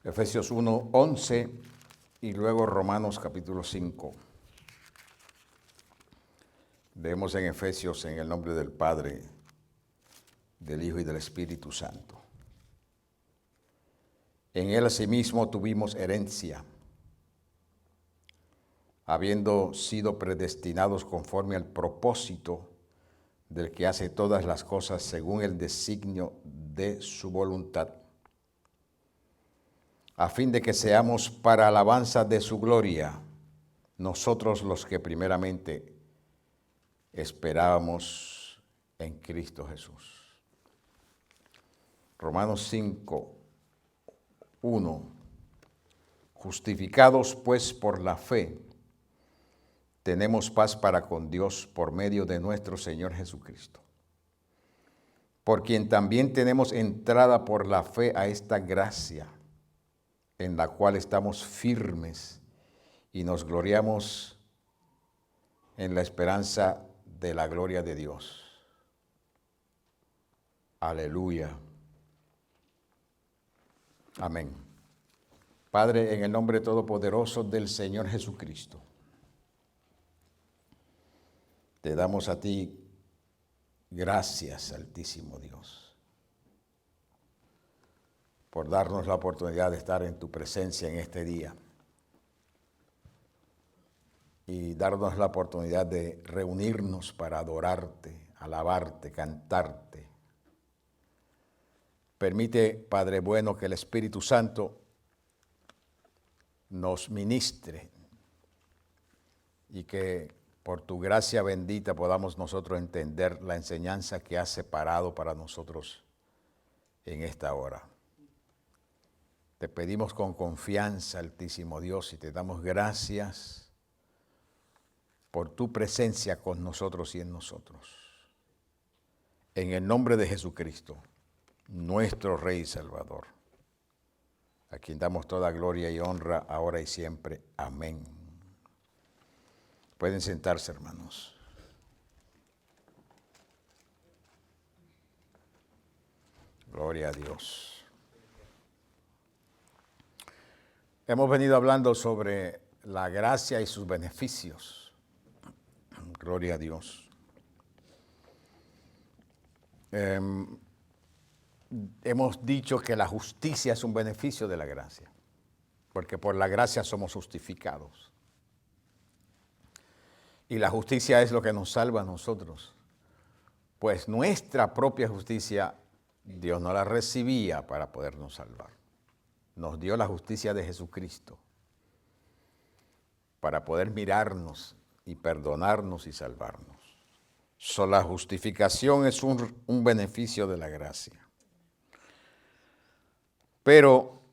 Efesios 1:11 y luego Romanos capítulo 5. Leemos en Efesios en el nombre del Padre, del Hijo y del Espíritu Santo. En él asimismo tuvimos herencia, habiendo sido predestinados conforme al propósito del que hace todas las cosas según el designio de su voluntad, a fin de que seamos para alabanza de su gloria, nosotros los que primeramente esperábamos en Cristo Jesús. Romanos 5:1. Justificados pues por la fe, tenemos paz para con Dios por medio de nuestro Señor Jesucristo, por quien también tenemos entrada por la fe a esta gracia, en la cual estamos firmes y nos gloriamos en la esperanza de la gloria de Dios. Aleluya. Amén. Padre, en el nombre todopoderoso del Señor Jesucristo, te damos a ti gracias, Altísimo Dios, por darnos la oportunidad de estar en tu presencia en este día y darnos la oportunidad de reunirnos para adorarte, alabarte, cantarte. Permite, Padre bueno, que el Espíritu Santo nos ministre y que por tu gracia bendita podamos nosotros entender la enseñanza que has separado para nosotros en esta hora. Te pedimos con confianza, Altísimo Dios, y te damos gracias por tu presencia con nosotros y en nosotros. En el nombre de Jesucristo, nuestro Rey y Salvador, a quien damos toda gloria y honra ahora y siempre. Amén. Pueden sentarse, hermanos. Gloria a Dios. Hemos venido hablando sobre la gracia y sus beneficios. Gloria a Dios. Hemos dicho que la justicia es un beneficio de la gracia, porque por la gracia somos justificados. Y la justicia es lo que nos salva a nosotros, pues nuestra propia justicia Dios no la recibía para podernos salvar. Nos dio la justicia de Jesucristo para poder mirarnos y perdonarnos y salvarnos. La justificación es un beneficio de la gracia. Pero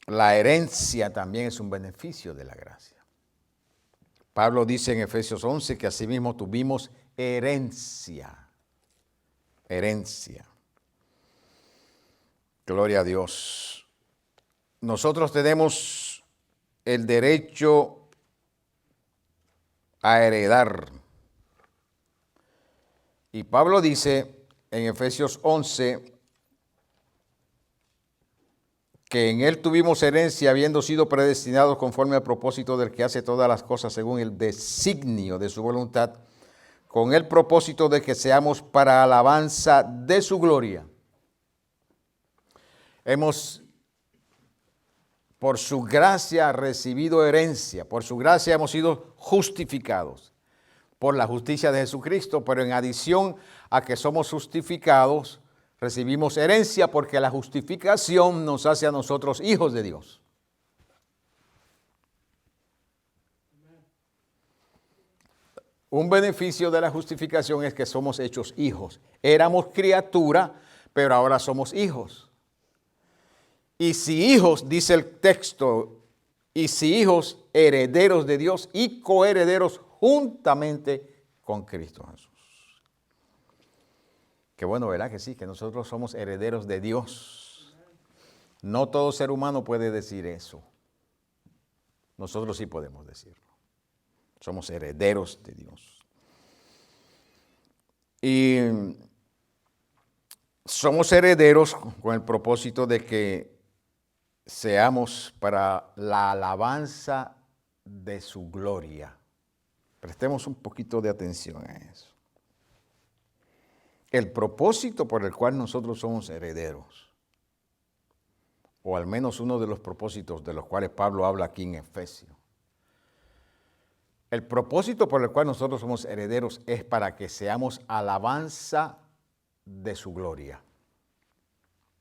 la herencia también es un beneficio de la gracia. Pablo dice en Efesios 11 que asimismo tuvimos herencia. Herencia. Gloria a Dios. Nosotros tenemos el derecho a heredar. Y Pablo dice en Efesios 11 que en él tuvimos herencia habiendo sido predestinados conforme al propósito del que hace todas las cosas según el designio de su voluntad, con el propósito de que seamos para alabanza de su gloria. Hemos por su gracia recibido herencia, por su gracia hemos sido justificados por la justicia de Jesucristo, pero en adición a que somos justificados, recibimos herencia porque la justificación nos hace a nosotros hijos de Dios. Un beneficio de la justificación es que somos hechos hijos. Éramos criatura, pero ahora somos hijos. Y si hijos, dice el texto, y si hijos, herederos de Dios y coherederos juntamente con Cristo Jesús. Qué bueno, ¿verdad que sí? Que nosotros somos herederos de Dios. No todo ser humano puede decir eso. Nosotros sí podemos decirlo. Somos herederos de Dios. Y somos herederos con el propósito de que seamos para la alabanza de su gloria. Prestemos un poquito de atención a eso. El propósito por el cual nosotros somos herederos, o al menos uno de los propósitos de los cuales Pablo habla aquí en Efesios. El propósito por el cual nosotros somos herederos es para que seamos alabanza de su gloria.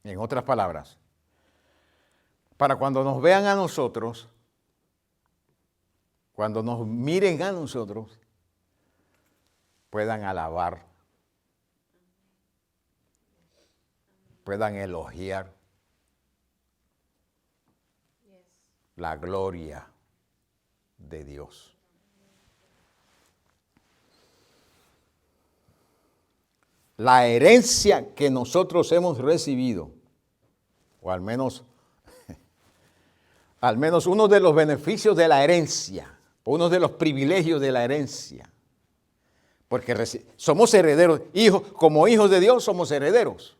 En otras palabras, para cuando nos vean a nosotros, cuando nos miren a nosotros, puedan alabar, puedan elogiar la gloria de Dios. La herencia que nosotros hemos recibido, o al menos uno de los beneficios de la herencia, uno de los privilegios de la herencia, porque somos herederos, como hijos de Dios somos herederos.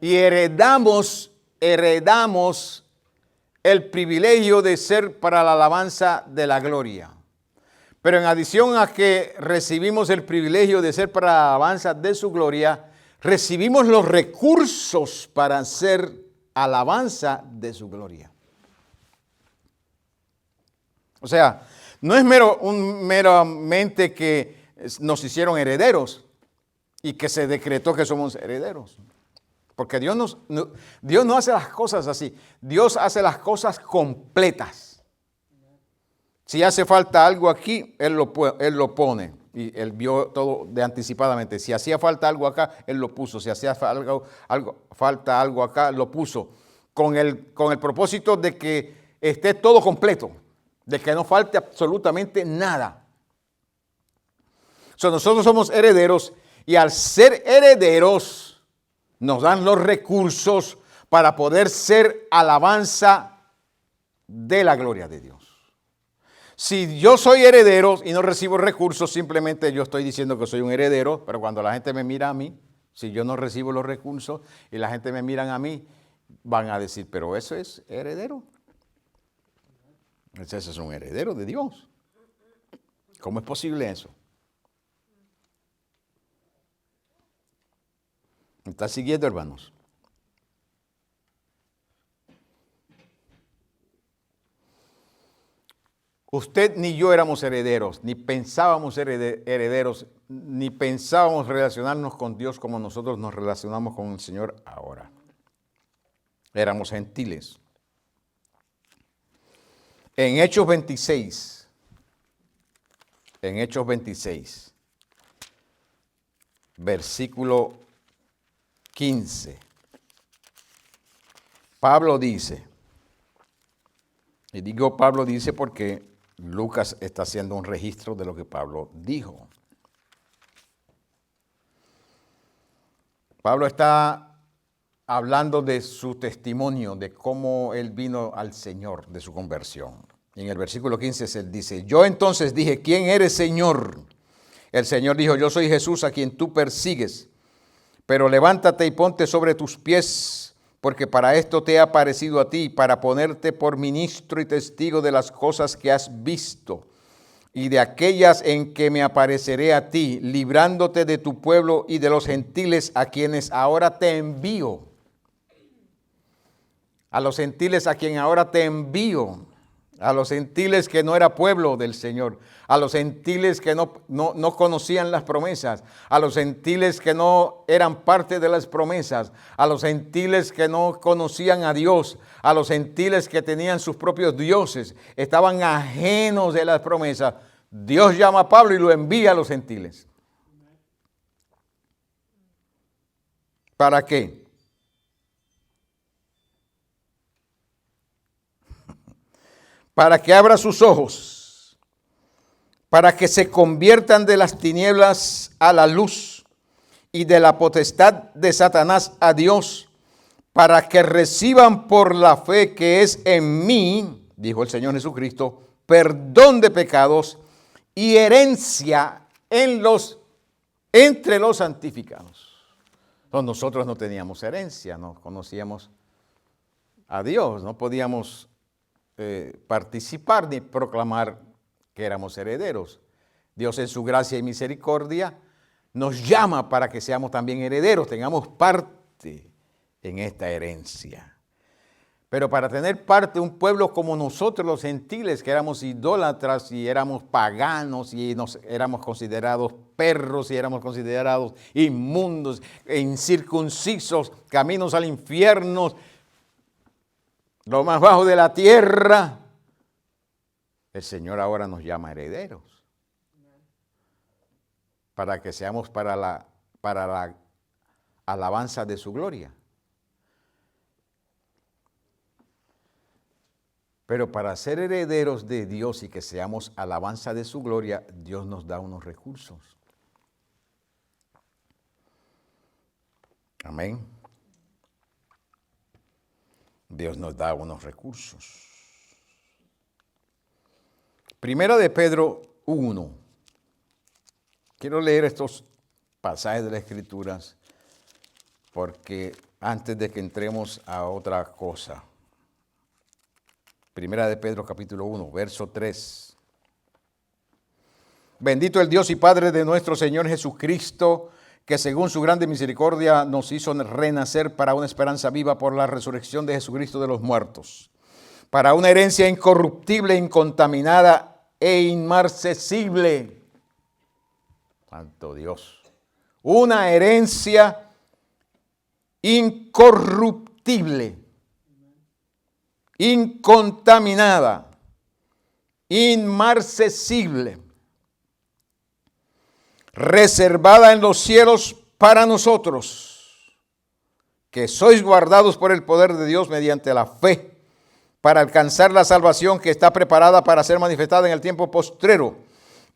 Y heredamos el privilegio de ser para la alabanza de la gloria. Pero en adición a que recibimos el privilegio de ser para la alabanza de su gloria, recibimos los recursos para hacer alabanza de su gloria. O sea, no es meramente que nos hicieron herederos y que se decretó que somos herederos. Porque Dios no hace las cosas así. Dios hace las cosas completas. Si hace falta algo aquí, Él lo pone. Y Él vio todo de anticipadamente. Si hacía falta algo acá, Él lo puso. Si hacía falta algo acá, lo puso. Con el propósito de que esté todo completo. De que no falte absolutamente nada. Nosotros somos herederos y al ser herederos nos dan los recursos para poder ser alabanza de la gloria de Dios. Si yo soy heredero y no recibo recursos, simplemente yo estoy diciendo que soy un heredero, pero cuando la gente me mira a mí, si yo no recibo los recursos y la gente me mira a mí, van a decir, pero eso es heredero. Ese es un heredero de Dios. ¿Cómo es posible eso? ¿Me está siguiendo, hermanos? Usted ni yo éramos herederos, ni pensábamos ser herederos, ni pensábamos relacionarnos con Dios como nosotros nos relacionamos con el Señor ahora. Éramos gentiles. En Hechos 26, versículo 15, Pablo dice, y digo Pablo dice porque Lucas está haciendo un registro de lo que Pablo dijo. Pablo está hablando de su testimonio, de cómo él vino al Señor, de su conversión. Y en el versículo 15 él dice, yo entonces dije, ¿quién eres, Señor? El Señor dijo, yo soy Jesús a quien tú persigues, pero levántate y ponte sobre tus pies, porque para esto te he aparecido a ti, para ponerte por ministro y testigo de las cosas que has visto y de aquellas en que me apareceré a ti, librándote de tu pueblo y de los gentiles a quienes ahora te envío. A los gentiles a quien ahora te envío. A los gentiles que no era pueblo del Señor, a los gentiles que no conocían las promesas, a los gentiles que no eran parte de las promesas, a los gentiles que no conocían a Dios, a los gentiles que tenían sus propios dioses, estaban ajenos de las promesas. Dios llama a Pablo y lo envía a los gentiles. ¿Para qué? Para que abra sus ojos, para que se conviertan de las tinieblas a la luz y de la potestad de Satanás a Dios, para que reciban por la fe que es en mí, dijo el Señor Jesucristo, perdón de pecados y herencia entre los santificados. Entonces, nosotros no teníamos herencia, no conocíamos a Dios, no podíamos participar ni proclamar que éramos herederos. Dios en su gracia y misericordia nos llama para que seamos también herederos, tengamos parte en esta herencia. Pero para tener parte un pueblo como nosotros los gentiles, que éramos idólatras y éramos paganos y éramos considerados perros y éramos considerados inmundos, incircuncisos, caminos al infierno, lo más bajo de la tierra, el Señor ahora nos llama herederos. Para que seamos para la alabanza de su gloria. Pero para ser herederos de Dios y que seamos alabanza de su gloria, Dios nos da unos recursos. Amén. Dios nos da unos recursos. Primera de Pedro 1. Quiero leer estos pasajes de las Escrituras porque antes de que entremos a otra cosa. Primera de Pedro capítulo 1, verso 3. Bendito el Dios y Padre de nuestro Señor Jesucristo, que según su grande misericordia nos hizo renacer para una esperanza viva por la resurrección de Jesucristo de los muertos, para una herencia incorruptible, incontaminada e inmarcesible. Santo Dios. Una herencia incorruptible, incontaminada, inmarcesible, reservada en los cielos para nosotros, que sois guardados por el poder de Dios mediante la fe, para alcanzar la salvación que está preparada para ser manifestada en el tiempo postrero,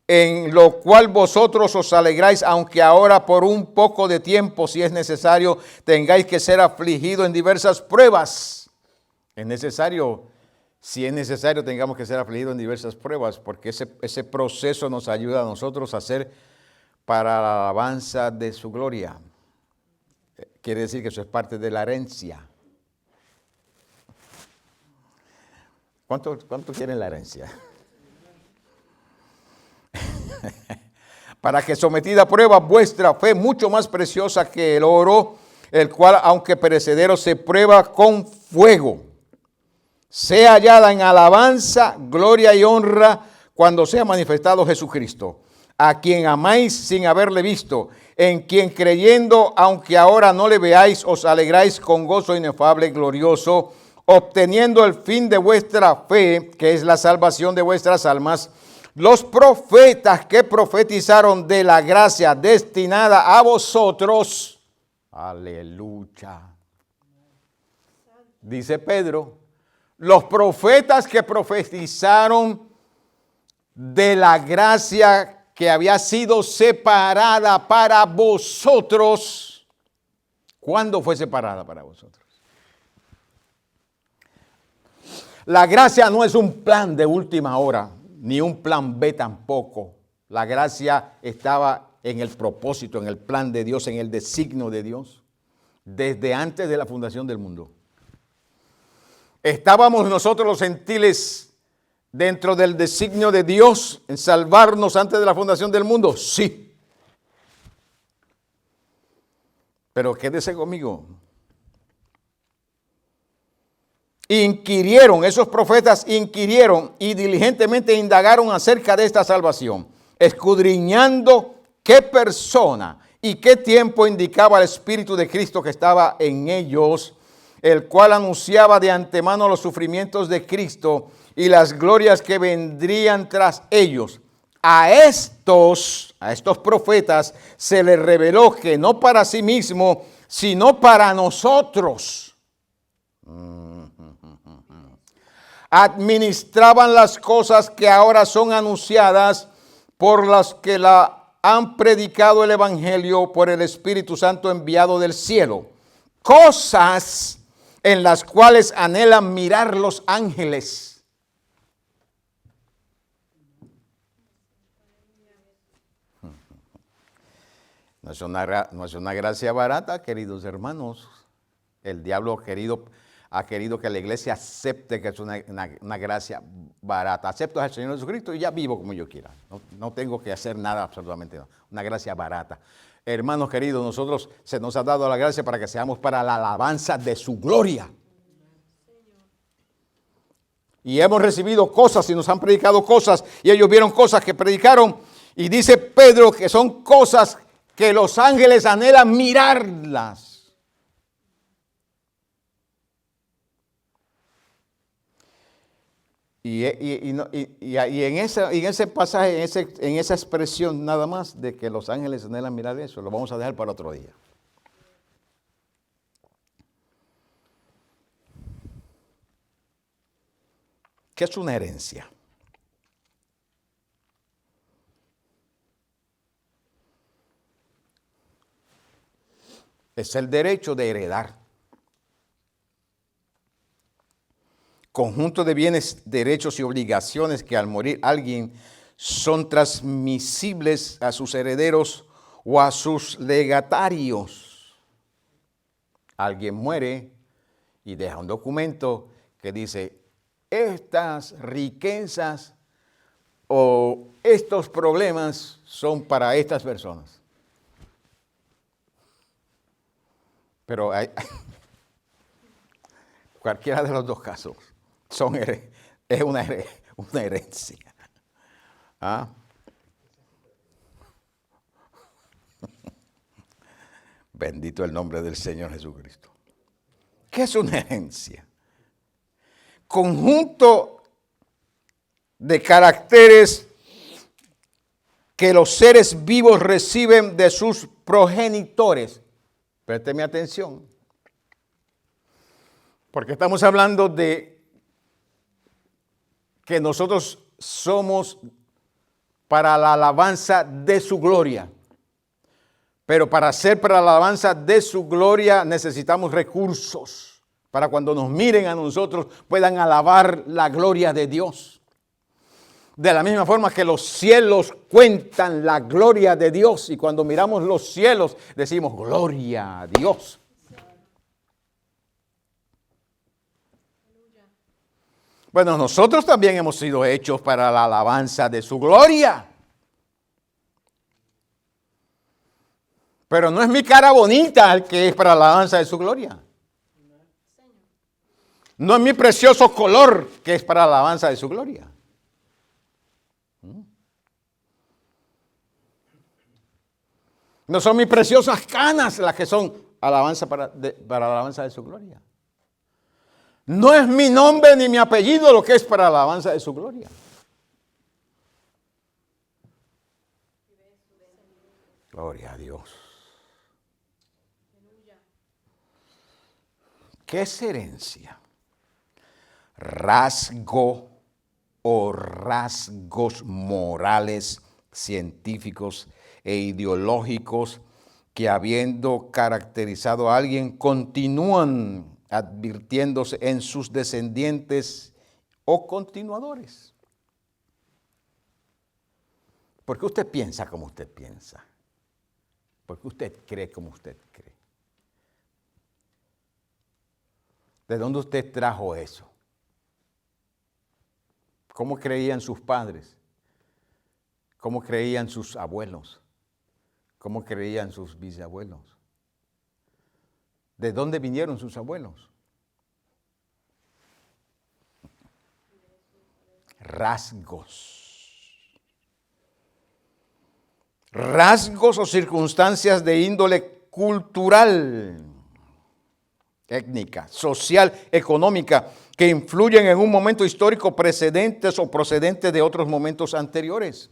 en lo cual vosotros os alegráis, aunque ahora por un poco de tiempo, si es necesario, tengáis que ser afligidos en diversas pruebas. Es necesario, si es necesario, tengamos que ser afligidos en diversas pruebas, porque ese proceso nos ayuda a nosotros a hacer para la alabanza de su gloria. Quiere decir que eso es parte de la herencia. ¿Cuánto quieren la herencia? Para que sometida a prueba vuestra fe, mucho más preciosa que el oro, el cual, aunque perecedero, se prueba con fuego, sea hallada en alabanza, gloria y honra cuando sea manifestado Jesucristo, a quien amáis sin haberle visto, en quien creyendo, aunque ahora no le veáis, os alegráis con gozo inefable, glorioso, obteniendo el fin de vuestra fe, que es la salvación de vuestras almas. Los profetas que profetizaron de la gracia destinada a vosotros, aleluya, dice Pedro, los profetas que profetizaron de la gracia que había sido separada para vosotros. ¿Cuándo fue separada para vosotros? La gracia no es un plan de última hora, ni un plan B tampoco. La gracia estaba en el propósito, en el plan de Dios, en el designio de Dios, desde antes de la fundación del mundo. ¿Estábamos nosotros los gentiles dentro del designio de Dios en salvarnos antes de la fundación del mundo? Sí. Pero quédese conmigo. Inquirieron, esos profetas inquirieron y diligentemente indagaron acerca de esta salvación, escudriñando qué persona y qué tiempo indicaba el Espíritu de Cristo que estaba en ellos, el cual anunciaba de antemano los sufrimientos de Cristo y las glorias que vendrían tras ellos. A estos profetas se les reveló que no para sí mismo, sino para nosotros. Administraban las cosas que ahora son anunciadas por las que la han predicado el Evangelio por el Espíritu Santo enviado del cielo. Cosas en las cuales anhelan mirar los ángeles. No es una gracia barata, queridos hermanos. El diablo ha querido ha querido que la iglesia acepte que es una gracia barata. Acepto al Señor Jesucristo y ya vivo como yo quiera. No tengo que hacer nada, absolutamente nada. Una gracia barata. Hermanos queridos, nosotros se nos ha dado la gracia para que seamos para la alabanza de su gloria. Y hemos recibido cosas y nos han predicado cosas y ellos vieron cosas que predicaron. Y dice Pedro que son cosas que los ángeles anhelan mirarlas. Y en ese pasaje, en esa expresión nada más de que los ángeles anhelan mirar eso, lo vamos a dejar para otro día. ¿Qué es una herencia? Es el derecho de heredar. Conjunto de bienes, derechos y obligaciones que al morir alguien son transmisibles a sus herederos o a sus legatarios. Alguien muere y deja un documento que dice, estas riquezas o estos problemas son para estas personas. Pero cualquiera de los dos casos es una herencia. ¿Ah? Bendito el nombre del Señor Jesucristo. ¿Qué es una herencia? Conjunto de caracteres que los seres vivos reciben de sus progenitores. Présteme atención. Porque estamos hablando de que nosotros somos para la alabanza de su gloria. Pero para ser para la alabanza de su gloria necesitamos recursos. Para cuando nos miren a nosotros puedan alabar la gloria de Dios. De la misma forma que los cielos cuentan la gloria de Dios. Y cuando miramos los cielos decimos gloria a Dios. Bueno, nosotros también hemos sido hechos para la alabanza de su gloria. Pero no es mi cara bonita el que es para la alabanza de su gloria. No es mi precioso color que es para la alabanza de su gloria. No son mis preciosas canas las que son alabanza para la alabanza de su gloria. No es mi nombre ni mi apellido lo que es para la alabanza de su gloria. Gloria a Dios. ¿Qué es herencia? Rasgo o rasgos morales, científicos e ideológicos que habiendo caracterizado a alguien continúan advirtiéndose en sus descendientes o continuadores. ¿Por qué usted piensa como usted piensa? ¿Por qué usted cree como usted cree? ¿De dónde usted trajo eso? ¿Cómo creían sus padres? ¿Cómo creían sus abuelos? ¿Cómo creían sus bisabuelos? ¿De dónde vinieron sus abuelos? Rasgos o circunstancias de índole cultural, étnica, social, económica, que influyen en un momento histórico precedentes o procedentes de otros momentos anteriores.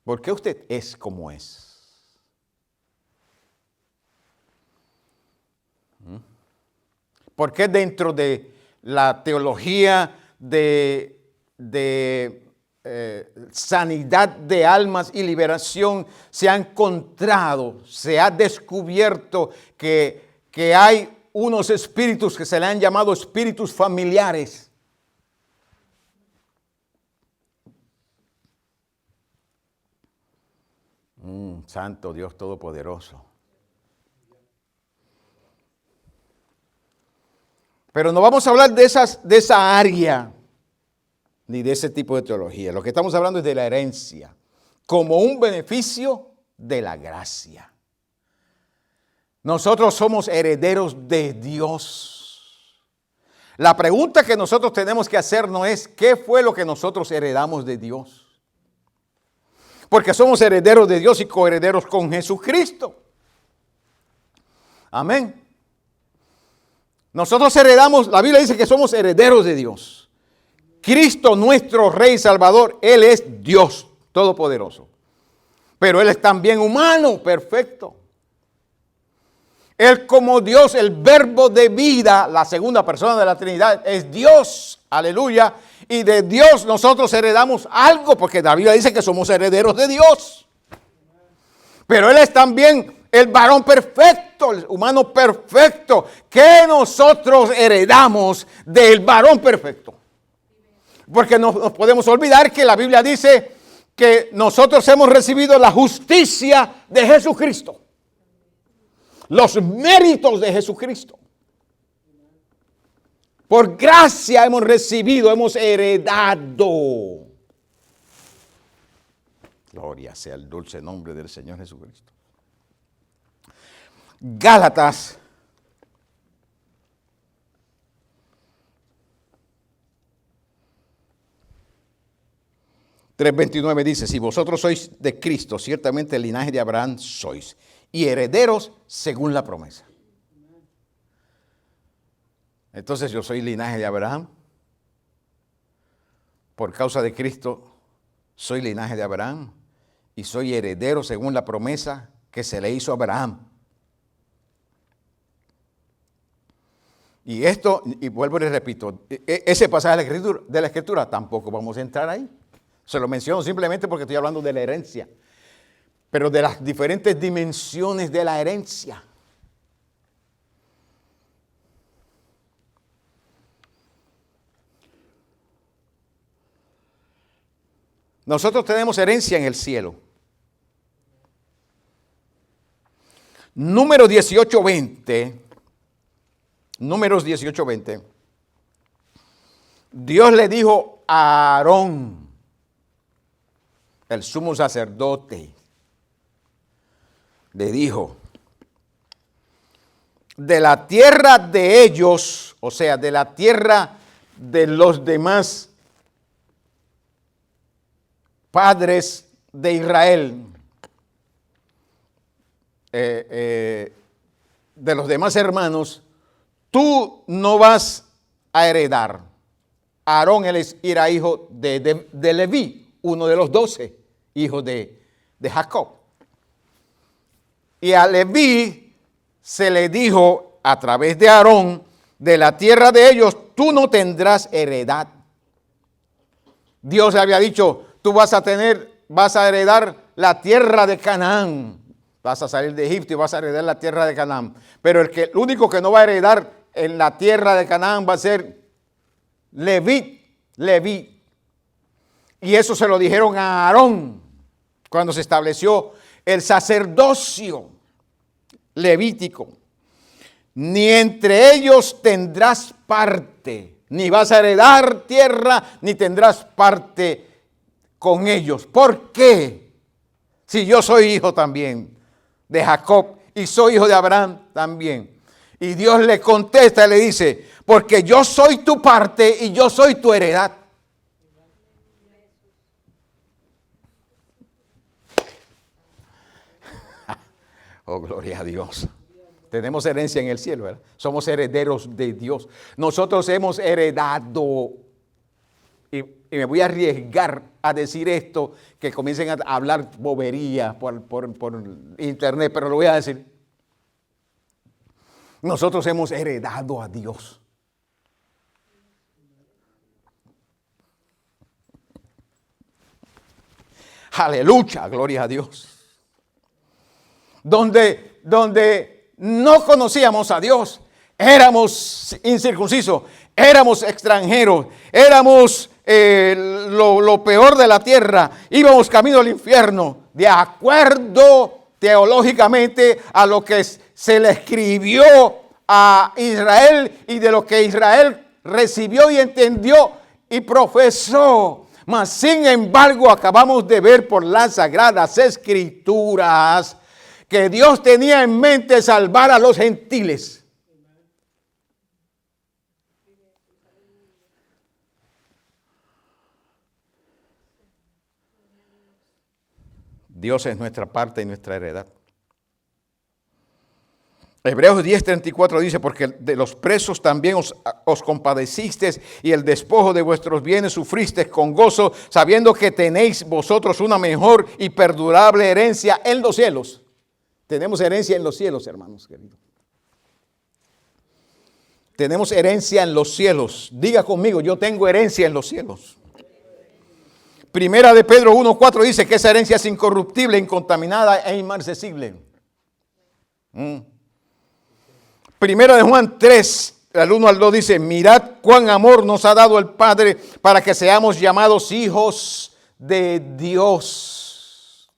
¿Por qué usted es como es? ¿Por qué dentro de la teología de sanidad de almas y liberación se ha encontrado, se ha descubierto que hay unos espíritus que se le han llamado espíritus familiares? Santo Dios Todopoderoso. Pero no vamos a hablar de esa área, ni de ese tipo de teología. Lo que estamos hablando es de la herencia, como un beneficio de la gracia. Nosotros somos herederos de Dios. La pregunta que nosotros tenemos que hacernos es, ¿qué fue lo que nosotros heredamos de Dios? Porque somos herederos de Dios y coherederos con Jesucristo. Amén. Nosotros heredamos, la Biblia dice que somos herederos de Dios. Cristo, nuestro Rey Salvador, Él es Dios Todopoderoso. Pero Él es también humano, perfecto. Él como Dios, el verbo de vida, la segunda persona de la Trinidad, es Dios. Aleluya. Y de Dios nosotros heredamos algo, porque la Biblia dice que somos herederos de Dios. Pero Él es también el varón perfecto, el humano perfecto, que nosotros heredamos del varón perfecto. Porque no nos podemos olvidar que la Biblia dice que nosotros hemos recibido la justicia de Jesucristo. Los méritos de Jesucristo. Por gracia hemos recibido, hemos heredado. Gloria sea el dulce nombre del Señor Jesucristo. Gálatas 3:29 dice, si vosotros sois de Cristo, ciertamente el linaje de Abraham sois, y herederos según la promesa. Entonces yo soy linaje de Abraham. Por causa de Cristo soy linaje de Abraham y soy heredero según la promesa que se le hizo a Abraham. Y esto, y vuelvo y les repito, ese pasaje de la Escritura tampoco vamos a entrar ahí. Se lo menciono simplemente porque estoy hablando de la herencia, pero de las diferentes dimensiones de la herencia. Nosotros tenemos herencia en el cielo. Números 18:20. Dios le dijo a Aarón, el sumo sacerdote, le dijo, de la tierra de ellos, o sea, de la tierra de los demás padres de Israel, de los demás hermanos, tú no vas a heredar. Aarón era hijo de Leví, uno de los 12 hijos de Jacob. Y a Leví se le dijo a través de Aarón, de la tierra de ellos, tú no tendrás heredad. Dios le había dicho, tú vas a heredar la tierra de Canaán. Vas a salir de Egipto y vas a heredar la tierra de Canaán. Pero el único que no va a heredar en la tierra de Canaán va a ser Leví. Y eso se lo dijeron a Aarón cuando se estableció el sacerdocio levítico. Ni entre ellos tendrás parte, ni vas a heredar tierra, ni tendrás parte con ellos. ¿Por qué? Si yo soy hijo también de Jacob y soy hijo de Abraham también. Y Dios le contesta y le dice, porque yo soy tu parte y yo soy tu heredad. Oh, gloria a Dios. Tenemos herencia en el cielo, ¿verdad? Somos herederos de Dios. Nosotros hemos heredado. Y me voy a arriesgar a decir esto, que comiencen a hablar bobería por internet, pero lo voy a decir. Nosotros hemos heredado a Dios. Aleluya, gloria a Dios. Donde no conocíamos a Dios, éramos incircuncisos, éramos extranjeros, éramos lo peor de la tierra, íbamos camino al infierno, de acuerdo teológicamente a lo que se le escribió a Israel y de lo que Israel recibió y entendió y profesó. Mas sin embargo acabamos de ver por las Sagradas Escrituras que Dios tenía en mente salvar a los gentiles. Dios es nuestra parte y nuestra heredad. Hebreos 10:34 dice, porque de los presos también os compadecisteis y el despojo de vuestros bienes sufristeis con gozo, sabiendo que tenéis vosotros una mejor y perdurable herencia en los cielos. Tenemos herencia en los cielos, hermanos queridos. Tenemos herencia en los cielos. Diga conmigo, yo tengo herencia en los cielos. Primera de Pedro 1:4 dice que esa herencia es incorruptible, incontaminada e inmarcesible. Primera de Juan 3, del 1 al 2 dice, mirad cuán amor nos ha dado el Padre para que seamos llamados hijos de Dios.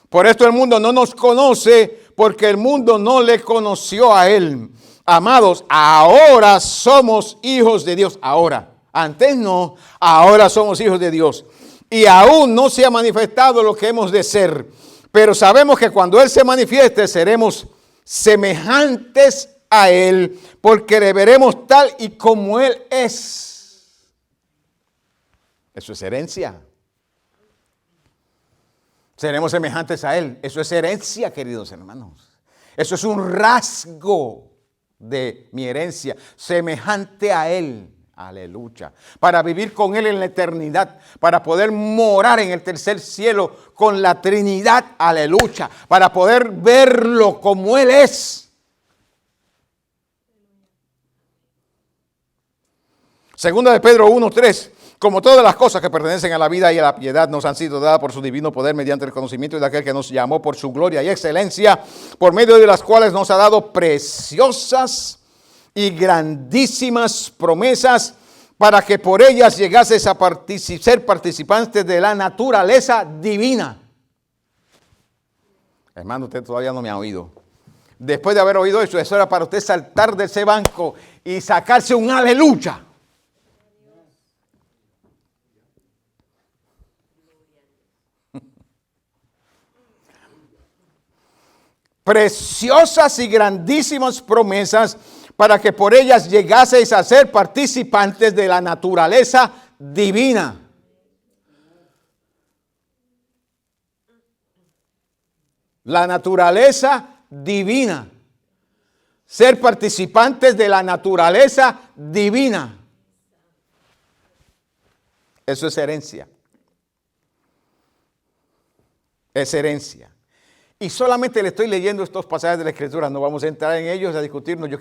Por esto el mundo no nos conoce, porque el mundo no le conoció a Él. Amados, ahora somos hijos de Dios. Ahora, antes no, ahora somos hijos de Dios. Y aún no se ha manifestado lo que hemos de ser. Pero sabemos que cuando Él se manifieste seremos semejantes a Él, porque le veremos tal y como Él es. Eso es herencia. Seremos semejantes a Él. Eso es herencia, queridos hermanos. Eso es un rasgo de mi herencia. Semejante a Él. Aleluya. Para vivir con Él en la eternidad. Para poder morar en el tercer cielo con la Trinidad. Aleluya. Para poder verlo como Él es. Segunda de Pedro 1:3. Como todas las cosas que pertenecen a la vida y a la piedad nos han sido dadas por su divino poder mediante el conocimiento de aquel que nos llamó por su gloria y excelencia, por medio de las cuales nos ha dado preciosas y grandísimas promesas, para que por ellas llegases a ser participantes de la naturaleza divina. Hermano, usted todavía no me ha oído. Después de haber oído eso era para usted saltar de ese banco y sacarse un aleluya. Preciosas y grandísimas promesas, para que por ellas llegaseis a ser participantes de la naturaleza divina. La naturaleza divina. Ser participantes de la naturaleza divina. Eso es herencia. Es herencia. Y solamente le estoy leyendo estos pasajes de la Escritura, no vamos a entrar en ellos a discutirnos. Yo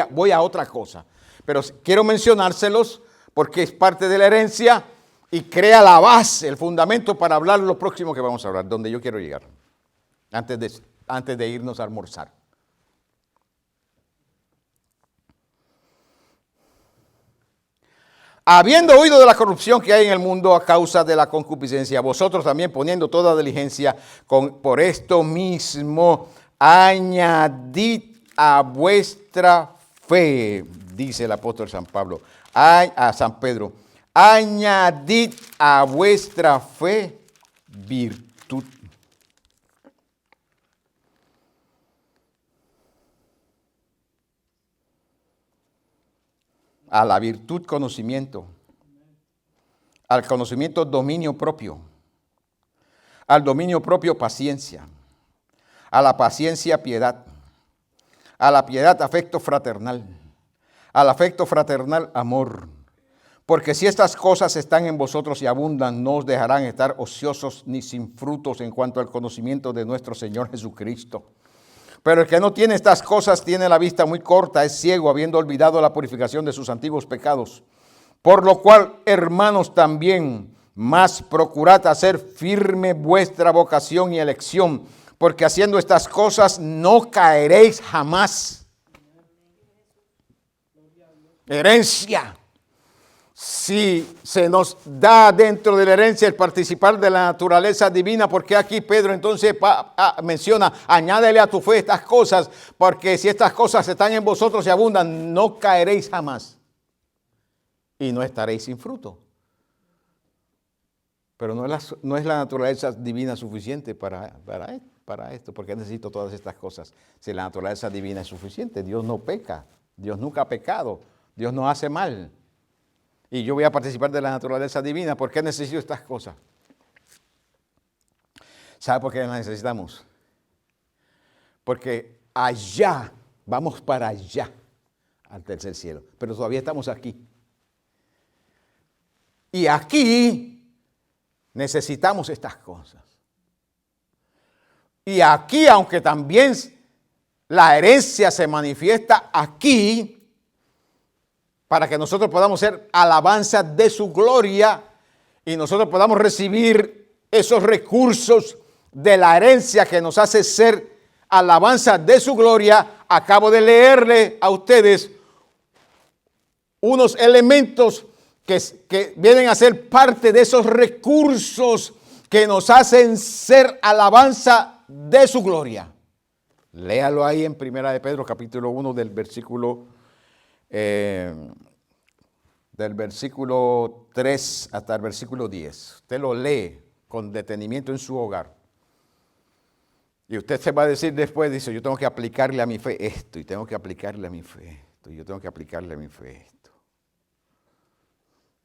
voy a otra cosa, pero quiero mencionárselos porque es parte de la herencia y crea la base, el fundamento para hablar lo próximo que vamos a hablar, donde yo quiero llegar, antes de irnos a almorzar. Habiendo oído de la corrupción que hay en el mundo a causa de la concupiscencia, vosotros también poniendo toda diligencia, por esto mismo añadid a vuestra fe, dice el apóstol San Pedro, añadid a vuestra fe virtud. A la virtud conocimiento, al conocimiento dominio propio, al dominio propio paciencia, a la paciencia piedad, a la piedad afecto fraternal, al afecto fraternal amor. Porque si estas cosas están en vosotros y abundan, no os dejarán estar ociosos ni sin frutos en cuanto al conocimiento de nuestro Señor Jesucristo. Pero el que no tiene estas cosas tiene la vista muy corta, es ciego, habiendo olvidado la purificación de sus antiguos pecados. Por lo cual, hermanos, también más procurad hacer firme vuestra vocación y elección, porque haciendo estas cosas no caeréis jamás. Herencia. si se nos da dentro de la herencia el participar de la naturaleza divina, porque aquí Pedro entonces menciona, añádele a tu fe estas cosas, porque si estas cosas están en vosotros y abundan, no caeréis jamás y no estaréis sin fruto. Pero no es la naturaleza divina suficiente para esto, porque necesito todas estas cosas. Si la naturaleza divina es suficiente, Dios no peca, Dios nunca ha pecado, Dios no hace mal. Y yo voy a participar de la naturaleza divina. ¿Por qué necesito estas cosas? ¿Sabe por qué las necesitamos? Porque allá, vamos para allá, al tercer cielo. Pero todavía estamos aquí. Y aquí necesitamos estas cosas. Y aquí, aunque también la herencia se manifiesta aquí, para que nosotros podamos ser alabanza de su gloria y nosotros podamos recibir esos recursos de la herencia que nos hace ser alabanza de su gloria. Acabo de leerle a ustedes unos elementos que vienen a ser parte de esos recursos que nos hacen ser alabanza de su gloria. Léalo ahí en Primera de Pedro, capítulo 1, del versículo 3 hasta el versículo 10. Usted lo lee con detenimiento en su hogar. Y usted se va a decir después, dice, yo tengo que aplicarle a mi fe esto, y tengo que aplicarle a mi fe esto, y yo tengo que aplicarle a mi fe esto.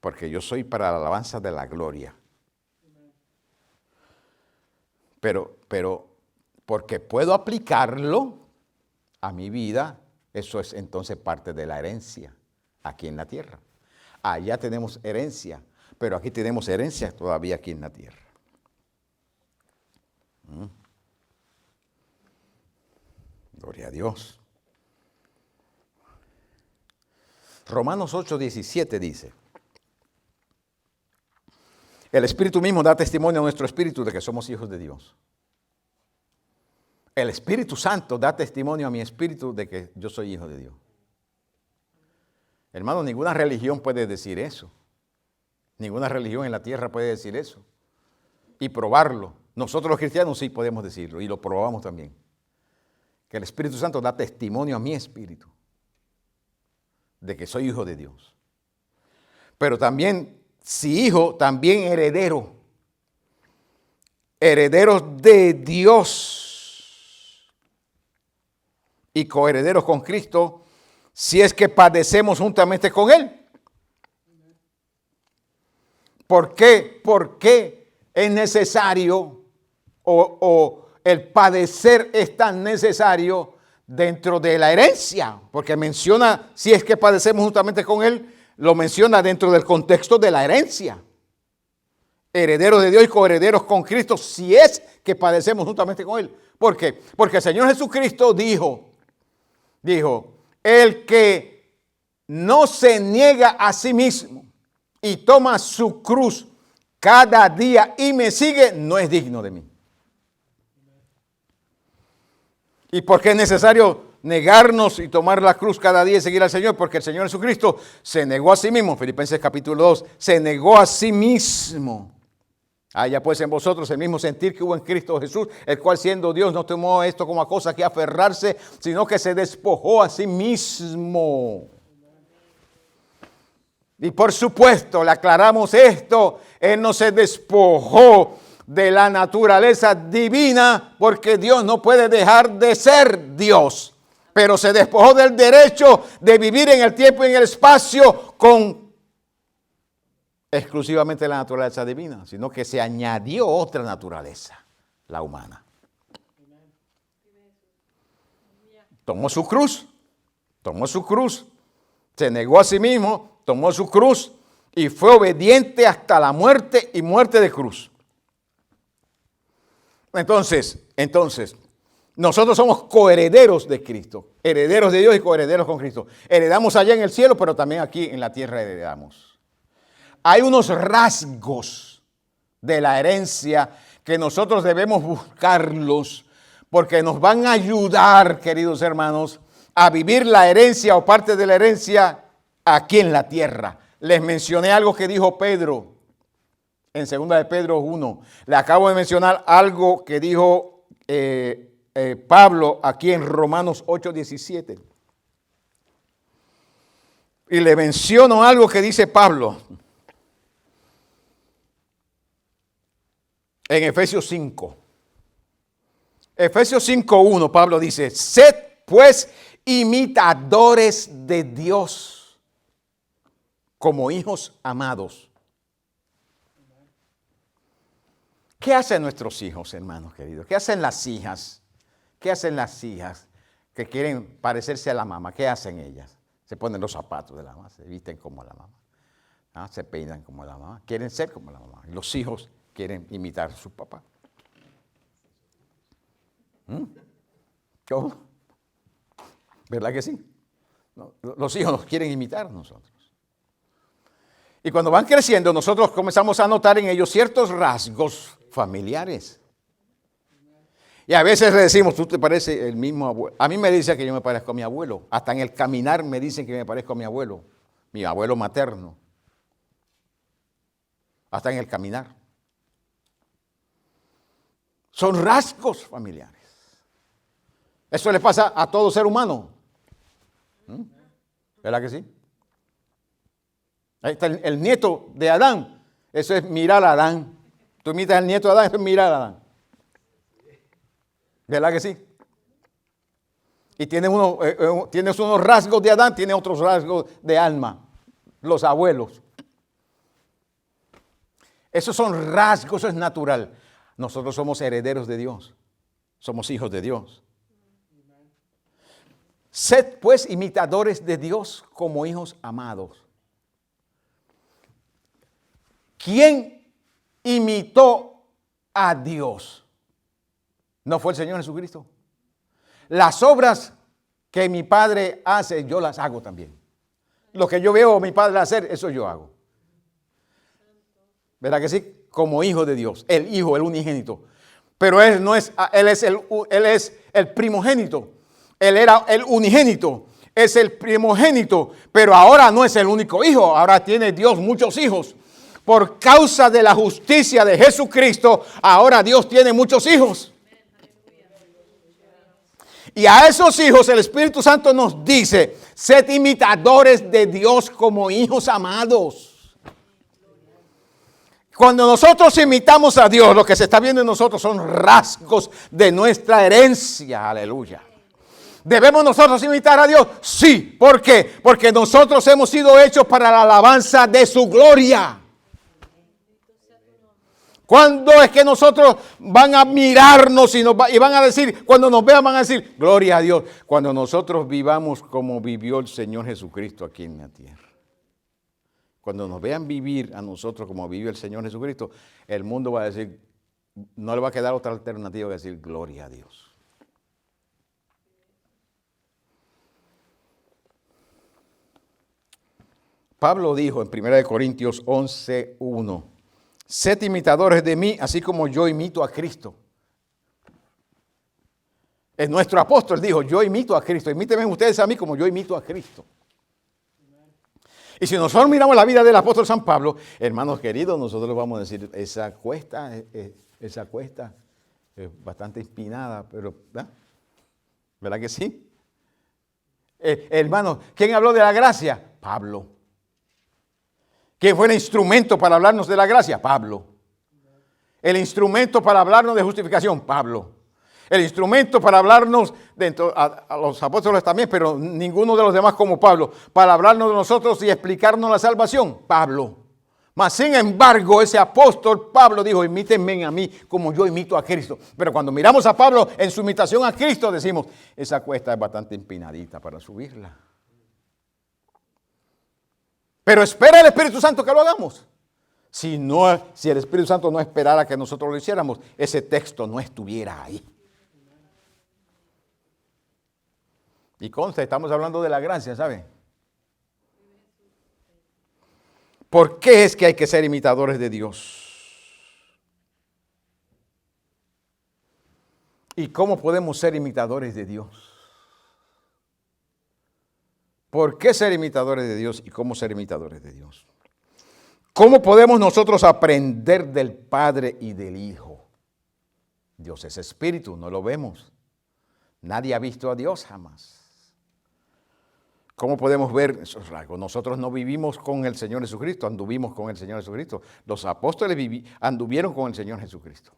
Porque yo soy para la alabanza de la gloria. Pero porque puedo aplicarlo a mi vida, eso es entonces parte de la herencia aquí en la tierra. Allá tenemos herencia, pero aquí tenemos herencia todavía aquí en la tierra. Gloria a Dios. Romanos 8:17 dice: el Espíritu mismo da testimonio a nuestro espíritu de que somos hijos de Dios. El Espíritu Santo da testimonio a mi espíritu de que yo soy hijo de Dios. Hermano, ninguna religión puede decir eso. Ninguna religión en la tierra puede decir eso. Y probarlo. Nosotros los cristianos sí podemos decirlo y lo probamos también. Que el Espíritu Santo da testimonio a mi espíritu de que soy hijo de Dios. Pero también, si hijo, también heredero. Herederos de Dios. Y coherederos con Cristo, si es que padecemos juntamente con Él. ¿Por qué? Porque es necesario o el padecer es tan necesario dentro de la herencia, porque menciona, si es que padecemos juntamente con Él, lo menciona dentro del contexto de la herencia. Herederos de Dios y coherederos con Cristo, si es que padecemos juntamente con Él. ¿Por qué? Porque el Señor Jesucristo dijo, el que no se niega a sí mismo y toma su cruz cada día y me sigue, no es digno de mí. ¿Y por qué es necesario negarnos y tomar la cruz cada día y seguir al Señor? Porque el Señor Jesucristo se negó a sí mismo. Filipenses capítulo 2, se negó a sí mismo. Haya pues en vosotros el mismo sentir que hubo en Cristo Jesús, el cual siendo Dios no tomó esto como a cosa que aferrarse, sino que se despojó a sí mismo. Y por supuesto, le aclaramos esto, Él no se despojó de la naturaleza divina, porque Dios no puede dejar de ser Dios, pero se despojó del derecho de vivir en el tiempo y en el espacio con exclusivamente la naturaleza divina, sino que se añadió otra naturaleza, la humana. Tomó su cruz, se negó a sí mismo, tomó su cruz y fue obediente hasta la muerte y muerte de cruz. Entonces, nosotros somos coherederos de Cristo, herederos de Dios y coherederos con Cristo. Heredamos allá en el cielo, pero también aquí en la tierra heredamos. Hay unos rasgos de la herencia que nosotros debemos buscarlos porque nos van a ayudar, queridos hermanos, a vivir la herencia o parte de la herencia aquí en la tierra. Les mencioné algo que dijo Pedro en 2 de Pedro 1. Le acabo de mencionar algo que dijo Pablo aquí en Romanos 8:17. Y le menciono algo que dice Pablo en Efesios 5. Efesios 5:1, Pablo dice: sed pues imitadores de Dios como hijos amados. ¿Qué hacen nuestros hijos, hermanos queridos? ¿Qué hacen las hijas? ¿Qué hacen las hijas que quieren parecerse a la mamá? ¿Qué hacen ellas? Se ponen los zapatos de la mamá, se visten como la mamá, se peinan como la mamá, quieren ser como la mamá. Y los hijos quieren imitar a su papá. ¿Cómo? ¿Verdad que sí? No, los hijos nos quieren imitar a nosotros. Y cuando van creciendo, nosotros comenzamos a notar en ellos ciertos rasgos familiares. Y a veces le decimos: tú te pareces el mismo abuelo. A mí me dicen que yo me parezco a mi abuelo. Hasta en el caminar me dicen que me parezco a mi abuelo materno. Hasta en el caminar. Son rasgos familiares. Eso le pasa a todo ser humano. ¿Verdad que sí? Ahí está el nieto de Adán. Eso es mirar a Adán. Tú imitas al nieto de Adán, eso es mirar a Adán. ¿Verdad que sí? Y tienes unos rasgos de Adán, tienes otros rasgos de alma. Los abuelos. Esos son rasgos, eso es natural. Nosotros somos herederos de Dios. Somos hijos de Dios. Sed pues imitadores de Dios como hijos amados. ¿Quién imitó a Dios? ¿No fue el Señor Jesucristo? Las obras que mi Padre hace, yo las hago también. Lo que yo veo a mi Padre hacer, eso yo hago. ¿Verdad que sí? Como hijo de Dios, el Hijo, el unigénito. Pero Él es el primogénito. Él era el unigénito, es el primogénito, pero ahora no es el único hijo, ahora tiene Dios muchos hijos. Por causa de la justicia de Jesucristo, ahora Dios tiene muchos hijos. Y a esos hijos el Espíritu Santo nos dice: sed imitadores de Dios como hijos amados. Cuando nosotros imitamos a Dios, lo que se está viendo en nosotros son rasgos de nuestra herencia. Aleluya. ¿Debemos nosotros imitar a Dios? Sí. ¿Por qué? Porque nosotros hemos sido hechos para la alabanza de su gloria. ¿Cuándo es que nosotros van a mirarnos y van a decir, cuando nos vean van a decir, gloria a Dios? Cuando nosotros vivamos como vivió el Señor Jesucristo aquí en la tierra. Cuando nos vean vivir a nosotros como vivió el Señor Jesucristo, el mundo va a decir, no le va a quedar otra alternativa que decir, gloria a Dios. Pablo dijo en 1 Corintios 11:1, sed imitadores de mí, así como yo imito a Cristo. Es nuestro apóstol, dijo, yo imito a Cristo. Imítenme ustedes a mí como yo imito a Cristo. Y si nosotros miramos la vida del apóstol San Pablo, hermanos queridos, nosotros vamos a decir, esa cuesta es bastante empinada, pero ¿verdad que sí? Hermanos, ¿quién habló de la gracia? Pablo. ¿Quién fue el instrumento para hablarnos de la gracia? Pablo. El instrumento para hablarnos de justificación, Pablo. El instrumento para hablarnos, a los apóstoles también, pero ninguno de los demás como Pablo, para hablarnos de nosotros y explicarnos la salvación, Pablo. Mas sin embargo, ese apóstol Pablo dijo, imítenme a mí como yo imito a Cristo. Pero cuando miramos a Pablo en su imitación a Cristo, decimos, esa cuesta es bastante empinadita para subirla. Pero espera el Espíritu Santo que lo hagamos. Si el Espíritu Santo no esperara que nosotros lo hiciéramos, ese texto no estuviera ahí. Y consta, estamos hablando de la gracia, ¿sabe? ¿Por qué es que hay que ser imitadores de Dios? ¿Y cómo podemos ser imitadores de Dios? ¿Por qué ser imitadores de Dios y cómo ser imitadores de Dios? ¿Cómo podemos nosotros aprender del Padre y del Hijo? Dios es espíritu, no lo vemos. Nadie ha visto a Dios jamás. ¿Cómo podemos ver esos rasgos? Nosotros no vivimos con el Señor Jesucristo, anduvimos con el Señor Jesucristo. Los apóstoles anduvieron con el Señor Jesucristo.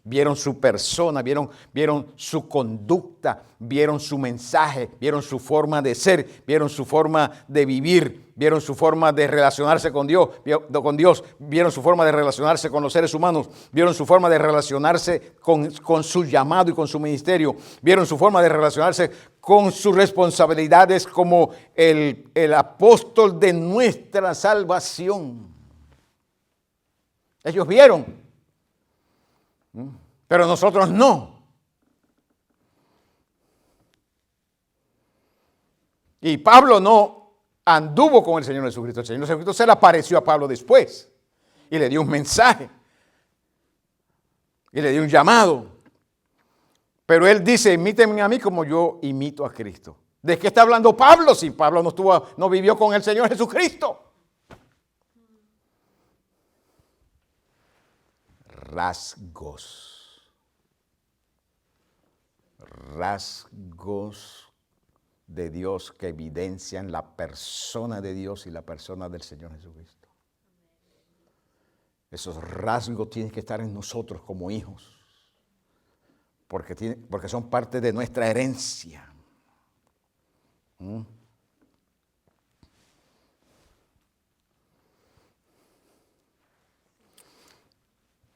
Vieron su persona, vieron su conducta, vieron su mensaje, vieron su forma de ser, vieron su forma de vivir, vieron su forma de relacionarse con Dios, vieron su forma de relacionarse con los seres humanos, vieron su forma de relacionarse con su llamado y con su ministerio, vieron su forma de relacionarse con sus responsabilidades como el apóstol de nuestra salvación. Ellos vieron. Pero nosotros no. Y Pablo no anduvo con el Señor Jesucristo. El Señor Jesucristo se le apareció a Pablo después y le dio un mensaje y le dio un llamado. Pero él dice, imítenme a mí como yo imito a Cristo. ¿De qué está hablando Pablo? Si Pablo no vivió con el Señor Jesucristo. Rasgos de Dios que evidencian la persona de Dios y la persona del Señor Jesucristo. Esos rasgos tienen que estar en nosotros como hijos, porque son parte de nuestra herencia.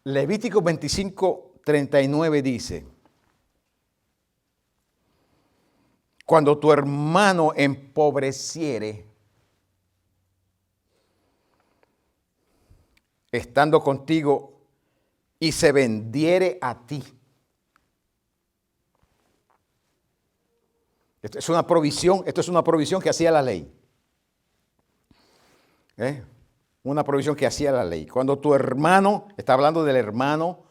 Levítico 25:39 dice, cuando tu hermano empobreciere, estando contigo, y se vendiere a ti. Esto es una provisión que hacía la ley. Una provisión que hacía la ley. Cuando tu hermano, está hablando del hermano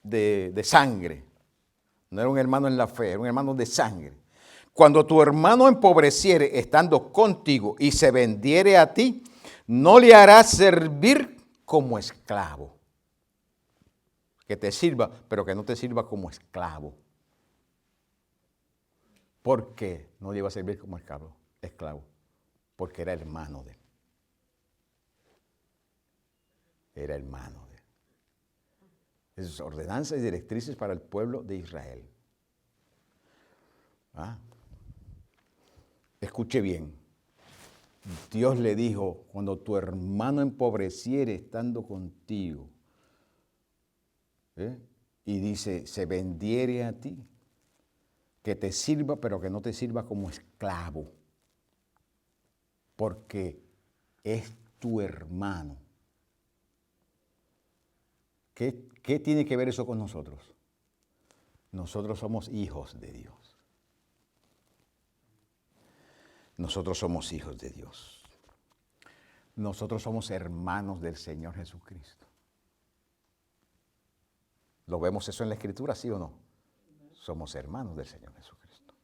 de sangre, no era un hermano en la fe, era un hermano de sangre. Cuando tu hermano empobreciere estando contigo y se vendiere a ti, no le harás servir como esclavo. Que te sirva, pero que no te sirva como esclavo. ¿Por qué no le iba a servir como esclavo? Porque era hermano de él. Era hermano de él. Esas ordenanzas y directrices para el pueblo de Israel. Escuche bien. Dios le dijo, cuando tu hermano empobreciere estando contigo, y dice, se vendiere a ti, que te sirva, pero que no te sirva como esclavo, porque es tu hermano. ¿Qué tiene que ver eso con nosotros? Nosotros somos hijos de Dios. Nosotros somos hijos de Dios. Nosotros somos hermanos del Señor Jesucristo. ¿Lo vemos eso en la Escritura, sí o no? Somos hermanos del Señor Jesucristo.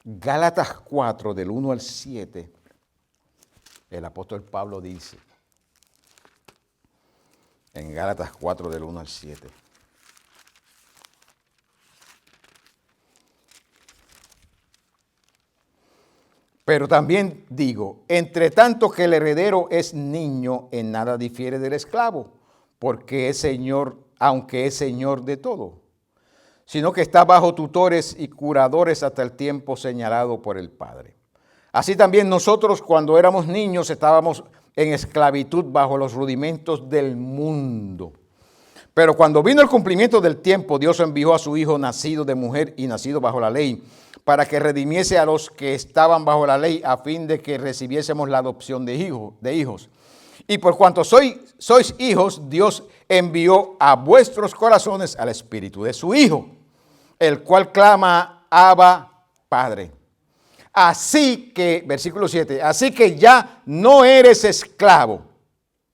Gálatas 4, del 1 al 7, el apóstol Pablo dice, en Gálatas 4, del 1 al 7. Pero también digo, entre tanto que el heredero es niño, en nada difiere del esclavo, porque es señor, aunque es señor de todo, sino que está bajo tutores y curadores hasta el tiempo señalado por el Padre. Así también nosotros, cuando éramos niños, estábamos en esclavitud bajo los rudimentos del mundo. Pero cuando vino el cumplimiento del tiempo, Dios envió a su Hijo nacido de mujer y nacido bajo la ley, para que redimiese a los que estaban bajo la ley, a fin de que recibiésemos la adopción de hijos. Y por cuanto sois hijos, Dios envió a vuestros corazones al Espíritu de su Hijo, el cual clama, Abba, Padre. Así que, versículo 7, así que ya no eres esclavo,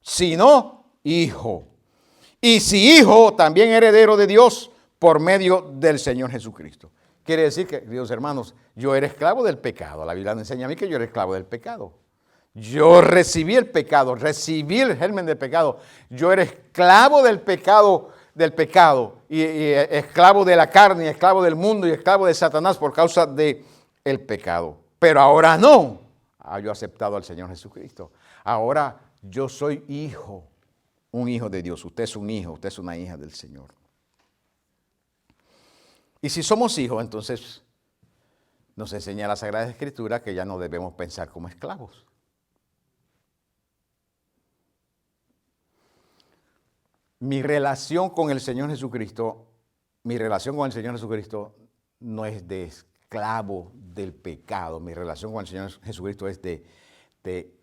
sino hijo. Y si hijo, también heredero de Dios por medio del Señor Jesucristo. Quiere decir que, queridos hermanos, yo era esclavo del pecado. La Biblia me enseña a mí que yo era esclavo del pecado. Yo recibí el pecado, recibí el germen del pecado. Yo era esclavo del pecado, y esclavo de la carne, y esclavo del mundo y esclavo de Satanás por causa del pecado. Pero ahora no. Yo he aceptado al Señor Jesucristo. Ahora yo soy hijo, un hijo de Dios. Usted es un hijo, usted es una hija del Señor. Y si somos hijos, entonces nos enseña la Sagrada Escritura que ya no debemos pensar como esclavos. Mi relación con el Señor Jesucristo no es de esclavo del pecado. Mi relación con el Señor Jesucristo es de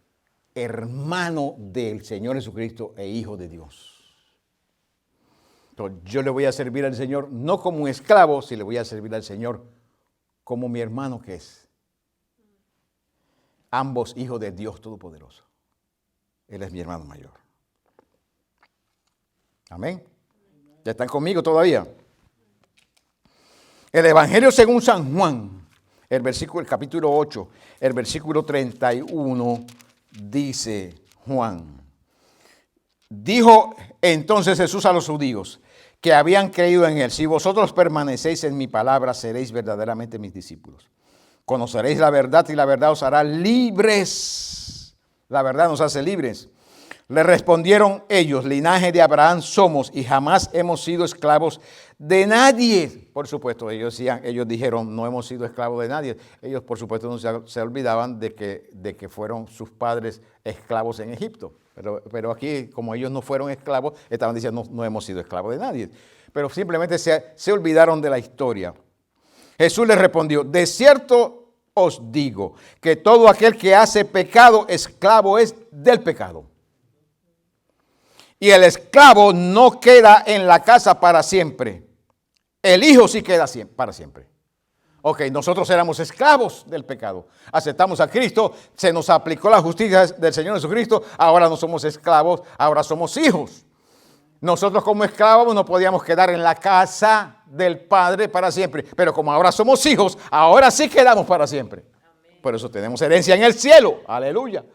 hermano del Señor Jesucristo e hijo de Dios. Entonces, yo le voy a servir al Señor no como un esclavo, sino le voy a servir al Señor como mi hermano que es. Ambos hijos de Dios Todopoderoso. Él es mi hermano mayor. Amén. ¿Ya están conmigo todavía? El Evangelio según San Juan, el capítulo 8, el versículo 31, dice Juan. Dijo entonces Jesús a los judíos que habían creído en él: si vosotros permanecéis en mi palabra, seréis verdaderamente mis discípulos. Conoceréis la verdad y la verdad os hará libres. La verdad nos hace libres. Le respondieron ellos: linaje de Abraham somos y jamás hemos sido esclavos de nadie. Por supuesto, ellos dijeron: no hemos sido esclavos de nadie. Ellos, por supuesto, no se olvidaban de que fueron sus padres esclavos en Egipto. Pero aquí, como ellos no fueron esclavos, estaban diciendo: no hemos sido esclavos de nadie. Pero simplemente se olvidaron de la historia. Jesús les respondió: de cierto os digo que todo aquel que hace pecado, esclavo es del pecado. Y el esclavo no queda en la casa para siempre. El hijo sí queda para siempre. Ok, nosotros éramos esclavos del pecado. Aceptamos a Cristo, se nos aplicó la justicia del Señor Jesucristo. Ahora no somos esclavos, ahora somos hijos. Nosotros como esclavos no podíamos quedar en la casa del Padre para siempre. Pero como ahora somos hijos, ahora sí quedamos para siempre. Por eso tenemos herencia en el cielo. Aleluya.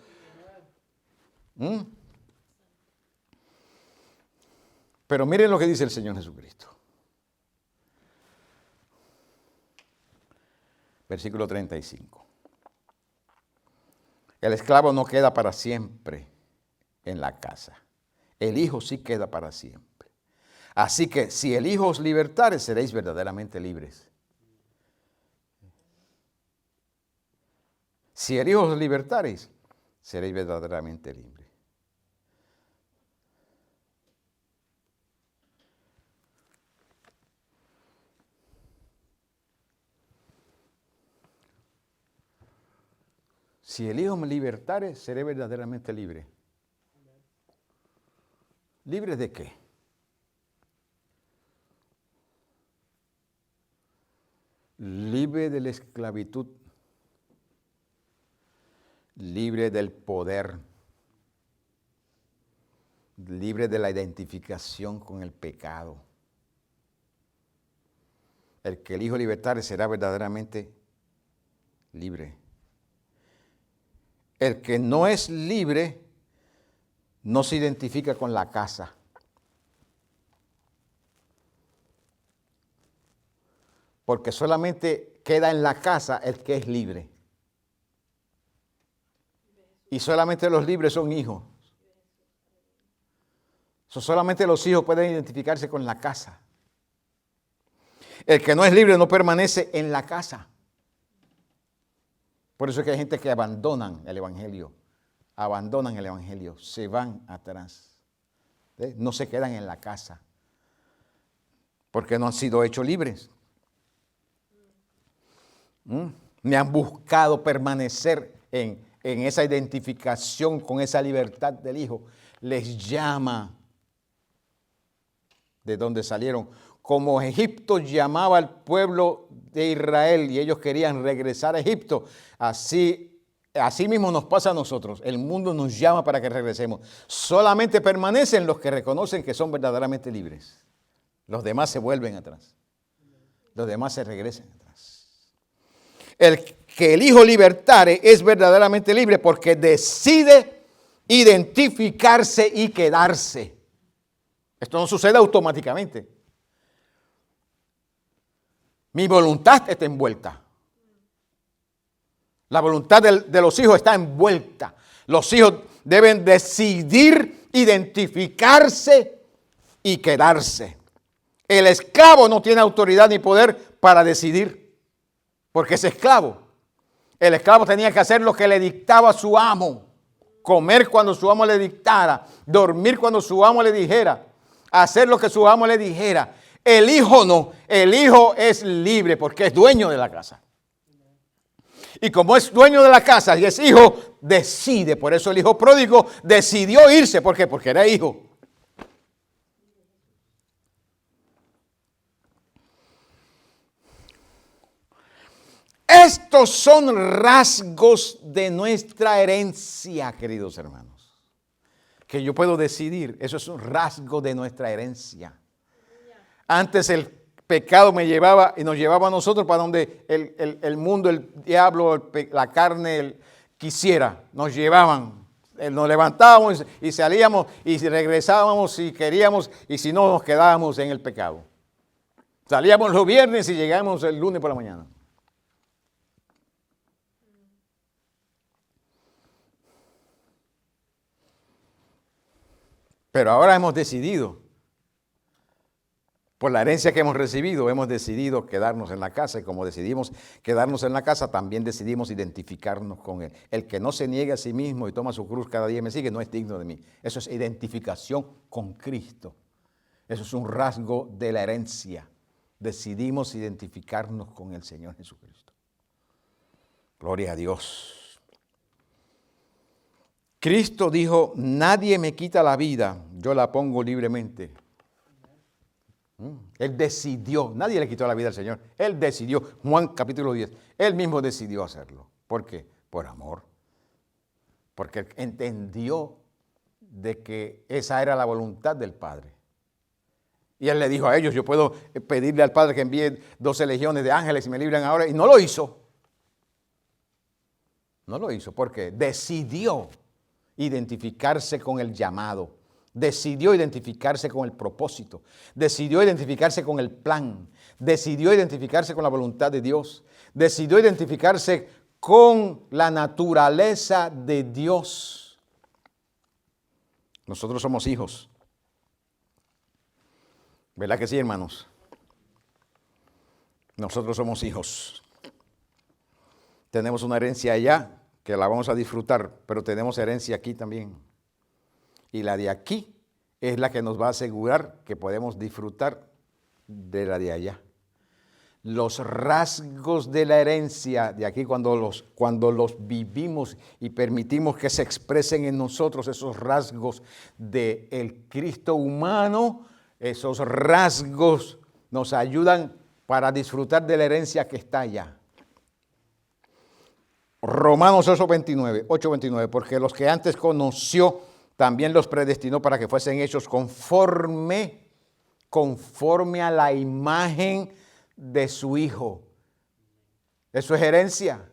Pero miren lo que dice el Señor Jesucristo. Versículo 35. El esclavo no queda para siempre en la casa. El hijo sí queda para siempre. Así que si el hijo os libertare, seréis verdaderamente libres. Si el hijo os libertareis, seréis verdaderamente libres. Si el Hijo me libertare, seré verdaderamente libre. ¿Libre de qué? Libre de la esclavitud, libre del poder, libre de la identificación con el pecado. El que el Hijo libertare será verdaderamente libre. El que no es libre no se identifica con la casa. Porque solamente queda en la casa el que es libre. Y solamente los libres son hijos. Solamente los hijos pueden identificarse con la casa. El que no es libre no permanece en la casa. Por eso es que hay gente que abandonan el Evangelio, se van atrás, no se quedan en la casa, porque no han sido hechos libres. Ni han buscado permanecer en esa identificación con esa libertad del Hijo. Les llama de donde salieron. Como Egipto llamaba al pueblo de Israel y ellos querían regresar a Egipto, así mismo nos pasa a nosotros. El mundo nos llama para que regresemos. Solamente permanecen los que reconocen que son verdaderamente libres. Los demás se vuelven atrás. los demás se regresen atrás. El que el Hijo libertare es verdaderamente libre porque decide identificarse y quedarse. Esto no sucede automáticamente. Mi voluntad está envuelta. La voluntad de los hijos está envuelta. Los hijos deben decidir identificarse y quedarse. El esclavo no tiene autoridad ni poder para decidir, porque es esclavo. El esclavo tenía que hacer lo que le dictaba su amo. Comer cuando su amo le dictara. Dormir cuando su amo le dijera. Hacer lo que su amo le dijera. El hijo no. El hijo es libre porque es dueño de la casa. Y como es dueño de la casa y es hijo, decide. Por eso el hijo pródigo decidió irse. ¿Por qué? Porque era hijo. Estos son rasgos de nuestra herencia, queridos hermanos. Que yo puedo decidir, eso es un rasgo de nuestra herencia. Antes el pecado me llevaba y nos llevaba a nosotros para donde el mundo, el diablo, la carne quisiera. Nos llevaban, nos levantábamos y salíamos y regresábamos si queríamos y si no nos quedábamos en el pecado. Salíamos los viernes y llegábamos el lunes por la mañana. Pero ahora hemos decidido, por la herencia que hemos recibido, hemos decidido quedarnos en la casa. Y como decidimos quedarnos en la casa, también decidimos identificarnos con Él. El que no se niegue a sí mismo y toma su cruz cada día y me sigue, no es digno de mí. Eso es identificación con Cristo. Eso es un rasgo de la herencia. Decidimos identificarnos con el Señor Jesucristo. Gloria a Dios. Cristo dijo, nadie me quita la vida, yo la pongo libremente. Él decidió, nadie le quitó la vida al Señor. Él decidió, Juan capítulo 10, Él mismo decidió hacerlo. ¿Por qué? Por amor. Porque entendió de que esa era la voluntad del Padre. Y Él le dijo a ellos, yo puedo pedirle al Padre que envíe 12 legiones de ángeles y me libren ahora. Y no lo hizo. No lo hizo porque decidió identificarse con el llamado, decidió identificarse con el propósito, decidió identificarse con el plan, decidió identificarse con la voluntad de Dios, decidió identificarse con la naturaleza de Dios. Nosotros somos hijos. ¿Verdad que sí, hermanos? Nosotros somos hijos. Tenemos una herencia allá que la vamos a disfrutar, pero tenemos herencia aquí también. Y la de aquí es la que nos va a asegurar que podemos disfrutar de la de allá. Los rasgos de la herencia de aquí, cuando los vivimos y permitimos que se expresen en nosotros esos rasgos del Cristo humano, esos rasgos nos ayudan para disfrutar de la herencia que está allá. Romanos 8:29, porque los que antes conoció también los predestinó para que fuesen hechos conforme a la imagen de su Hijo. Eso es herencia.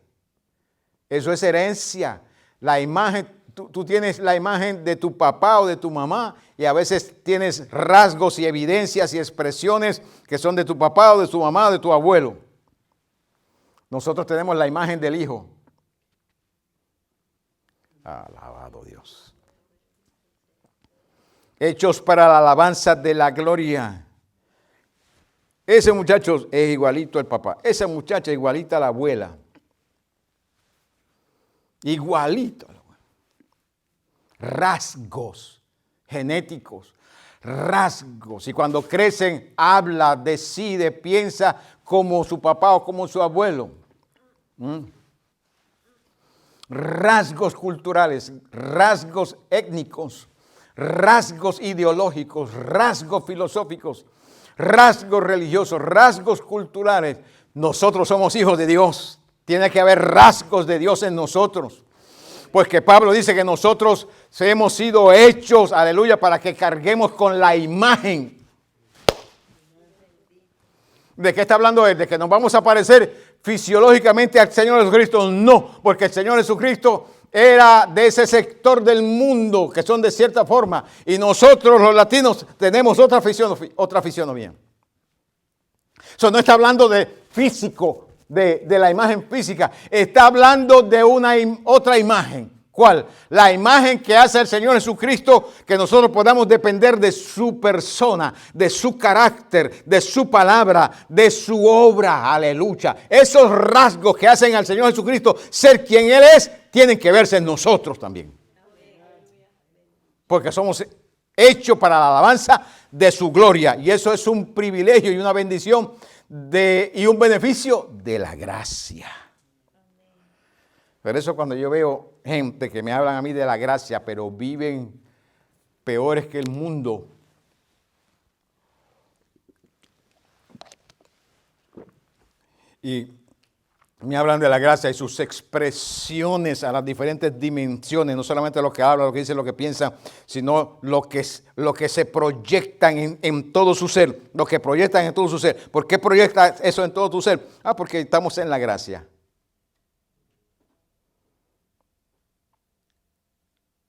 Eso es herencia. La imagen, tú tienes la imagen de tu papá o de tu mamá y a veces tienes rasgos y evidencias y expresiones que son de tu papá o de tu mamá o de tu abuelo. Nosotros tenemos la imagen del Hijo. Alabado Dios. Hechos para la alabanza de la gloria. Ese muchacho es igualito al papá. Esa muchacha es igualita a la abuela. Igualito a la abuela. Rasgos genéticos. Rasgos. Y cuando crecen, habla, decide, piensa como su papá o como su abuelo. Rasgos culturales, rasgos étnicos, rasgos ideológicos, rasgos filosóficos, rasgos religiosos, rasgos culturales. Nosotros somos hijos de Dios. Tiene que haber rasgos de Dios en nosotros. Pues que Pablo dice que nosotros hemos sido hechos, aleluya, para que carguemos con la imagen. ¿De qué está hablando él? ¿De que nos vamos a parecer fisiológicamente al Señor Jesucristo? No, porque el Señor Jesucristo era de ese sector del mundo que son de cierta forma. Y nosotros los latinos tenemos otra fisionomía. Eso no está hablando de físico, de la imagen física. Está hablando de otra imagen. ¿Cuál? La imagen que hace el Señor Jesucristo, que nosotros podamos depender de su persona, de su carácter, de su palabra, de su obra. Aleluya. Esos rasgos que hacen al Señor Jesucristo ser quien Él es, tienen que verse en nosotros también. Porque somos hechos para la alabanza de su gloria. Y eso es un privilegio y una bendición y un beneficio de la gracia. Por eso cuando yo veo gente que me hablan a mí de la gracia, pero viven peores que el mundo, y me hablan de la gracia y sus expresiones a las diferentes dimensiones, no solamente lo que hablan, lo que dicen, lo que piensan, sino lo que se proyectan en todo su ser, lo que proyectan en todo su ser. ¿Por qué proyecta eso en todo tu ser? Porque estamos en la gracia.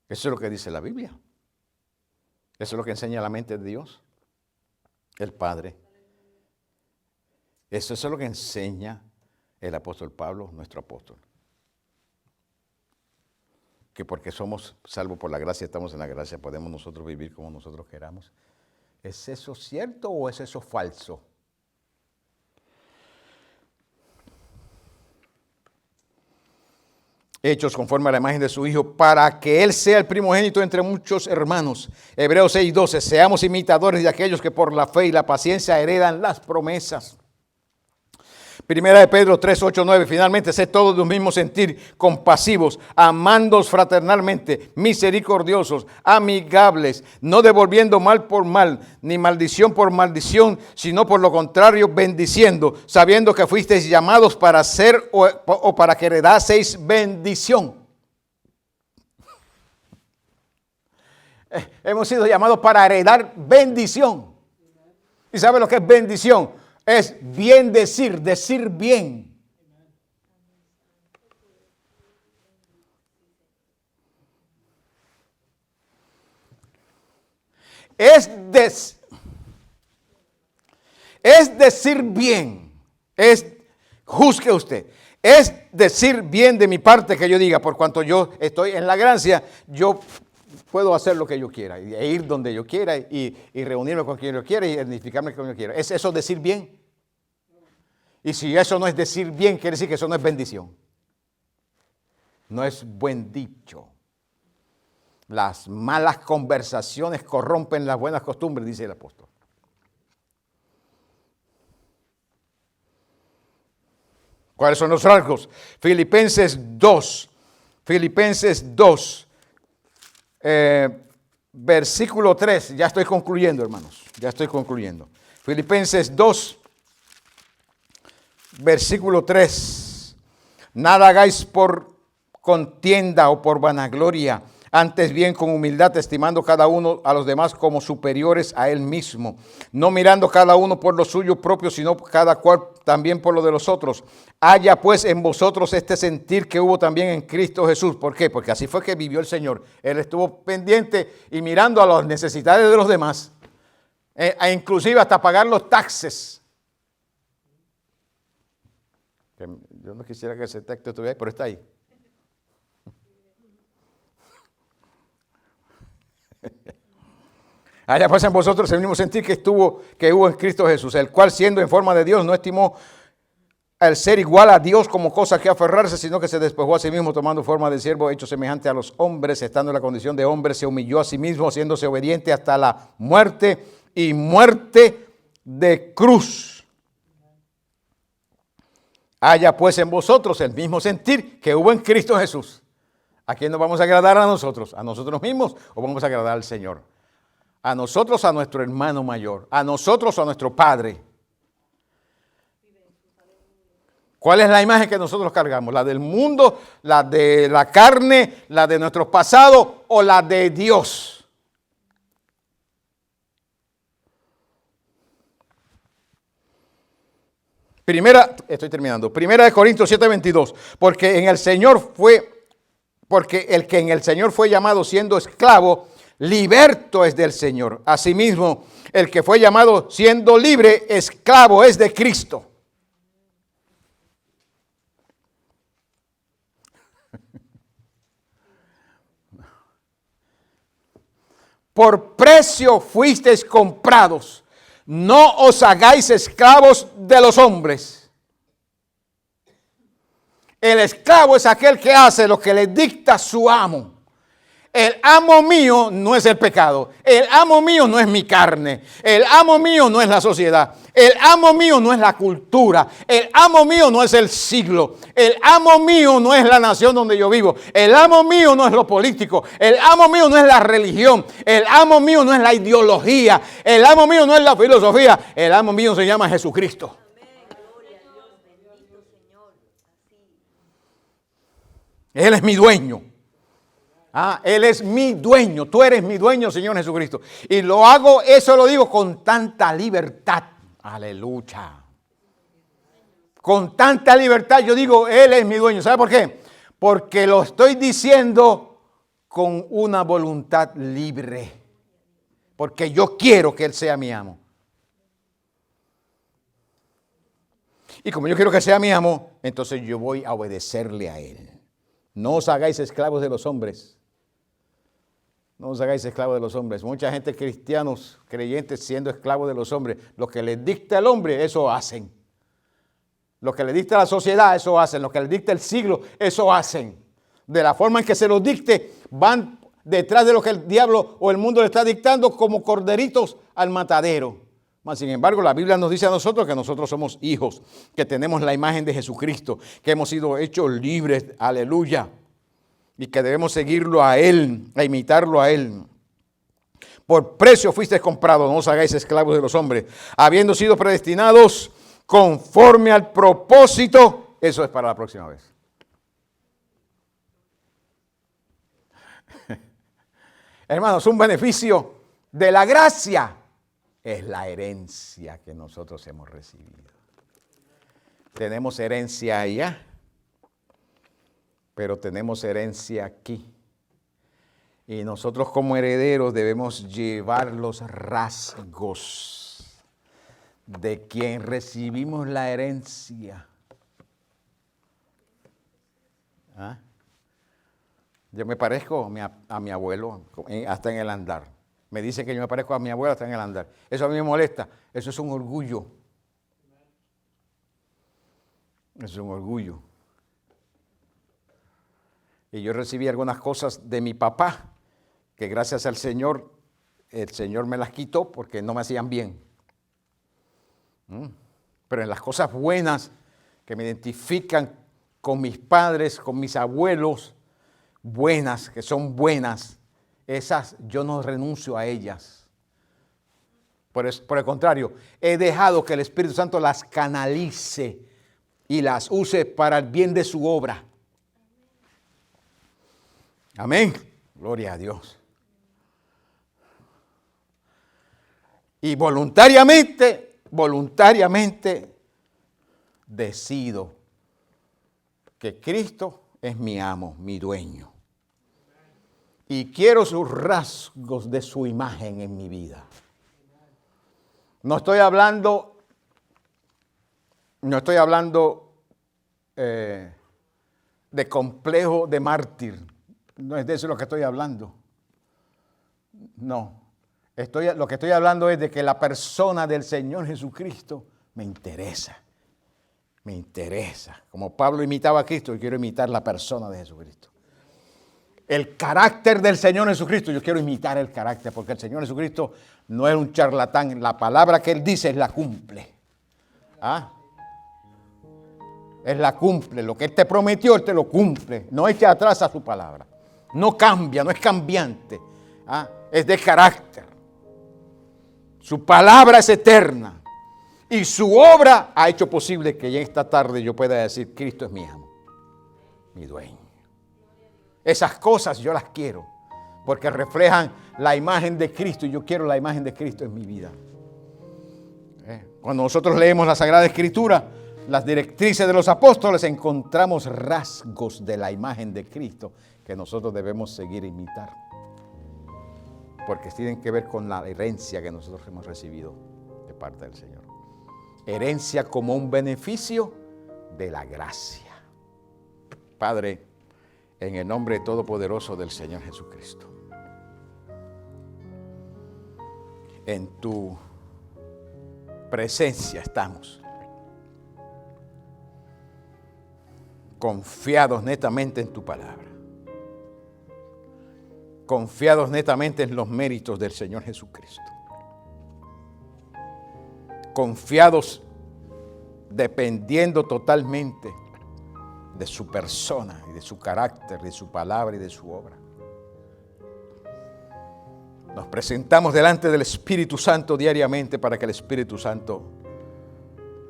Eso es lo que dice la Biblia. Eso es lo que enseña la mente de Dios, el Padre. Eso es lo que enseña el apóstol Pablo, nuestro apóstol. Que porque somos salvos por la gracia, estamos en la gracia, podemos nosotros vivir como nosotros queramos. ¿Es eso cierto o es eso falso? Hechos conforme a la imagen de su Hijo, para que Él sea el primogénito entre muchos hermanos. Hebreos 6:12, seamos imitadores de aquellos que por la fe y la paciencia heredan las promesas. Primera de Pedro 3:8-9, finalmente, sed todos de un mismo sentir, compasivos, amándoos fraternalmente, misericordiosos, amigables, no devolviendo mal por mal, ni maldición por maldición, sino por lo contrario, bendiciendo, sabiendo que fuisteis llamados para ser o para que heredaseis bendición. Hemos sido llamados para heredar bendición. ¿Y sabe lo que es bendición? Es bien decir bien. Es decir bien. Juzgue usted. Es decir bien de mi parte que yo diga, por cuanto yo estoy en la gracia, yo puedo hacer lo que yo quiera, e ir donde yo quiera, y reunirme con quien yo quiera, y edificarme con quien yo quiera. ¿Es eso decir bien? Y si eso no es decir bien, quiere decir que eso no es bendición. No es buen dicho. Las malas conversaciones corrompen las buenas costumbres, dice el apóstol. ¿Cuáles son los rasgos? Filipenses 2, versículo 3. Ya estoy concluyendo, hermanos. Ya estoy concluyendo. Filipenses 2, versículo 3. Nada hagáis por contienda o por vanagloria, antes bien con humildad, estimando cada uno a los demás como superiores a él mismo, no mirando cada uno por lo suyo propio, sino cada cual también por lo de los otros. Haya pues en vosotros este sentir que hubo también en Cristo Jesús. ¿Por qué? Porque así fue que vivió el Señor. Él estuvo pendiente y mirando a las necesidades de los demás, e inclusive hasta pagar los taxes. Yo no quisiera que ese texto estuviera ahí, pero está ahí. Haya pues en vosotros el mismo sentir que hubo en Cristo Jesús, el cual siendo en forma de Dios no estimó el ser igual a Dios como cosa que aferrarse, sino que se despojó a sí mismo tomando forma de siervo, hecho semejante a los hombres, estando en la condición de hombre, se humilló a sí mismo, haciéndose obediente hasta la muerte y muerte de cruz. Haya pues en vosotros el mismo sentir que hubo en Cristo Jesús. ¿A quién nos vamos a agradar a nosotros? ¿A nosotros mismos o vamos a agradar al Señor? A nosotros, a nuestro hermano mayor, a nosotros, a nuestro Padre. ¿Cuál es la imagen que nosotros cargamos? ¿La del mundo, la de la carne, la de nuestro pasado o la de Dios? Estoy terminando. Primera de Corintios 7:22. Porque el que en el Señor fue llamado siendo esclavo, liberto es del Señor. Asimismo, el que fue llamado siendo libre, esclavo es de Cristo. Por precio fuisteis comprados. No os hagáis esclavos de los hombres. El esclavo es aquel que hace lo que le dicta su amo. El amo mío no es el pecado. El amo mío no es mi carne. El amo mío no es la sociedad. El amo mío no es la cultura. El amo mío no es el siglo. El amo mío no es la nación donde yo vivo. El amo mío no es lo político. El amo mío no es la religión. El amo mío no es la ideología. El amo mío no es la filosofía. El amo mío se llama Jesucristo. Él es mi dueño. Él es mi dueño. Tú eres mi dueño, Señor Jesucristo. Y eso lo digo con tanta libertad. Aleluya. Con tanta libertad yo digo, Él es mi dueño. ¿Sabe por qué? Porque lo estoy diciendo con una voluntad libre. Porque yo quiero que Él sea mi amo. Y como yo quiero que sea mi amo, entonces yo voy a obedecerle a Él. No os hagáis esclavos de los hombres. No os hagáis esclavos de los hombres. Mucha gente, cristianos, creyentes, siendo esclavos de los hombres. Lo que les dicta el hombre, eso hacen. Lo que le dicta la sociedad, eso hacen. Lo que le dicta el siglo, eso hacen. De la forma en que se los dicte, van detrás de lo que el diablo o el mundo le está dictando como corderitos al matadero. Mas, sin embargo, la Biblia nos dice a nosotros que nosotros somos hijos, que tenemos la imagen de Jesucristo, que hemos sido hechos libres, aleluya, y que debemos seguirlo a Él, a imitarlo a Él. Por precio fuisteis comprados, no os hagáis esclavos de los hombres, habiendo sido predestinados conforme al propósito. Eso es para la próxima vez. Hermanos, un beneficio de la gracia es la herencia que nosotros hemos recibido. Tenemos herencia allá, pero tenemos herencia aquí. Y nosotros como herederos debemos llevar los rasgos de quien recibimos la herencia. Yo me parezco a mi abuelo hasta en el andar. Me dice que yo me parezco a mi abuelo hasta en el andar. Eso a mí me molesta. Eso es un orgullo. Eso es un orgullo. Y yo recibí algunas cosas de mi papá que gracias al Señor, el Señor me las quitó porque no me hacían bien. Pero en las cosas buenas que me identifican con mis padres, con mis abuelos, buenas, que son buenas, esas yo no renuncio a ellas. Por el contrario, he dejado que el Espíritu Santo las canalice y las use para el bien de su obra. Amén. Gloria a Dios. Y voluntariamente decido que Cristo es mi amo, mi dueño. Y quiero sus rasgos de su imagen en mi vida. No estoy hablando de complejo de mártir. No es de eso lo que estoy hablando. No. Lo que estoy hablando es de que la persona del Señor Jesucristo me interesa. Me interesa. Como Pablo imitaba a Cristo, yo quiero imitar la persona de Jesucristo. El carácter del Señor Jesucristo, yo quiero imitar el carácter, porque el Señor Jesucristo no es un charlatán. La palabra que Él dice, Él la cumple. Él la cumple. Lo que Él te prometió, Él te lo cumple. No echa atrás a su palabra. No cambia, no es cambiante. Es de carácter. Su palabra es eterna. Y su obra ha hecho posible que ya esta tarde yo pueda decir, Cristo es mi amo, mi dueño. Esas cosas yo las quiero, porque reflejan la imagen de Cristo y yo quiero la imagen de Cristo en mi vida. Cuando nosotros leemos la Sagrada Escritura, las directrices de los apóstoles, encontramos rasgos de la imagen de Cristo que nosotros debemos seguir e imitar. Porque tienen que ver con la herencia que nosotros hemos recibido de parte del Señor. Herencia como un beneficio de la gracia. Padre, en el nombre todopoderoso del Señor Jesucristo, en tu presencia estamos, confiados netamente en tu palabra, confiados netamente en los méritos del Señor Jesucristo, confiados dependiendo totalmente de su persona y de su carácter, de su palabra y de su obra. Nos presentamos delante del Espíritu Santo diariamente para que el Espíritu Santo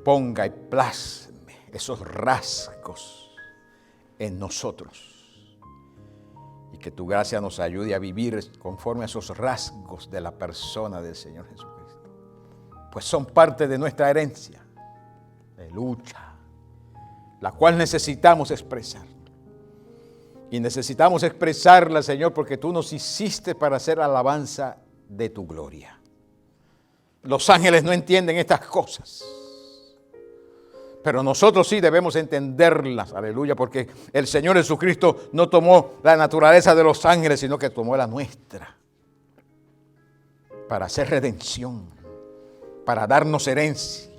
ponga y plasme esos rasgos en nosotros y que tu gracia nos ayude a vivir conforme a esos rasgos de la persona del Señor Jesucristo, pues son parte de nuestra herencia de lucha, la cual necesitamos expresar. Y necesitamos expresarla, Señor, porque tú nos hiciste para hacer alabanza de tu gloria. Los ángeles no entienden estas cosas, pero nosotros sí debemos entenderlas, aleluya, porque el Señor Jesucristo no tomó la naturaleza de los ángeles, sino que tomó la nuestra, para hacer redención, para darnos herencia,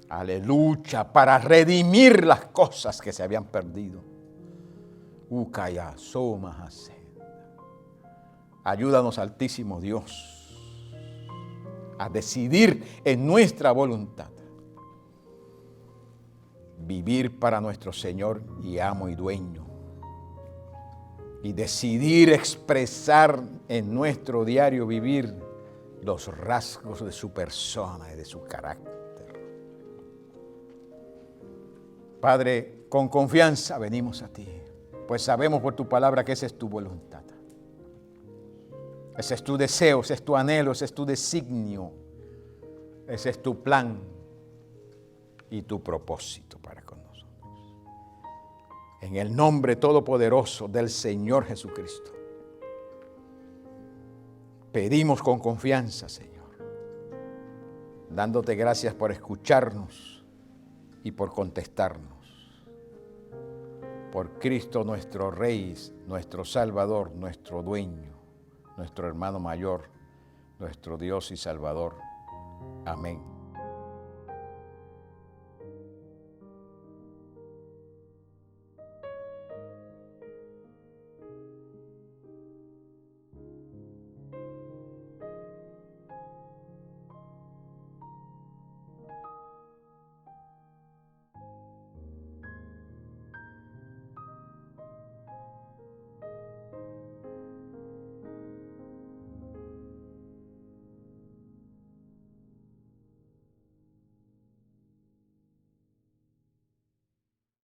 aleluya, para redimir las cosas que se habían perdido. Ayúdanos, Altísimo Dios, a decidir en nuestra voluntad vivir para nuestro Señor y amo y dueño, y decidir expresar en nuestro diario vivir los rasgos de su persona y de su carácter. Padre, con confianza venimos a ti, pues sabemos por tu palabra que esa es tu voluntad. Ese es tu deseo, ese es tu anhelo, ese es tu designio, ese es tu plan y tu propósito para con nosotros. En el nombre todopoderoso del Señor Jesucristo, pedimos con confianza, Señor, dándote gracias por escucharnos y por contestarnos. Por Cristo nuestro Rey, nuestro Salvador, nuestro dueño, nuestro hermano mayor, nuestro Dios y Salvador. Amén.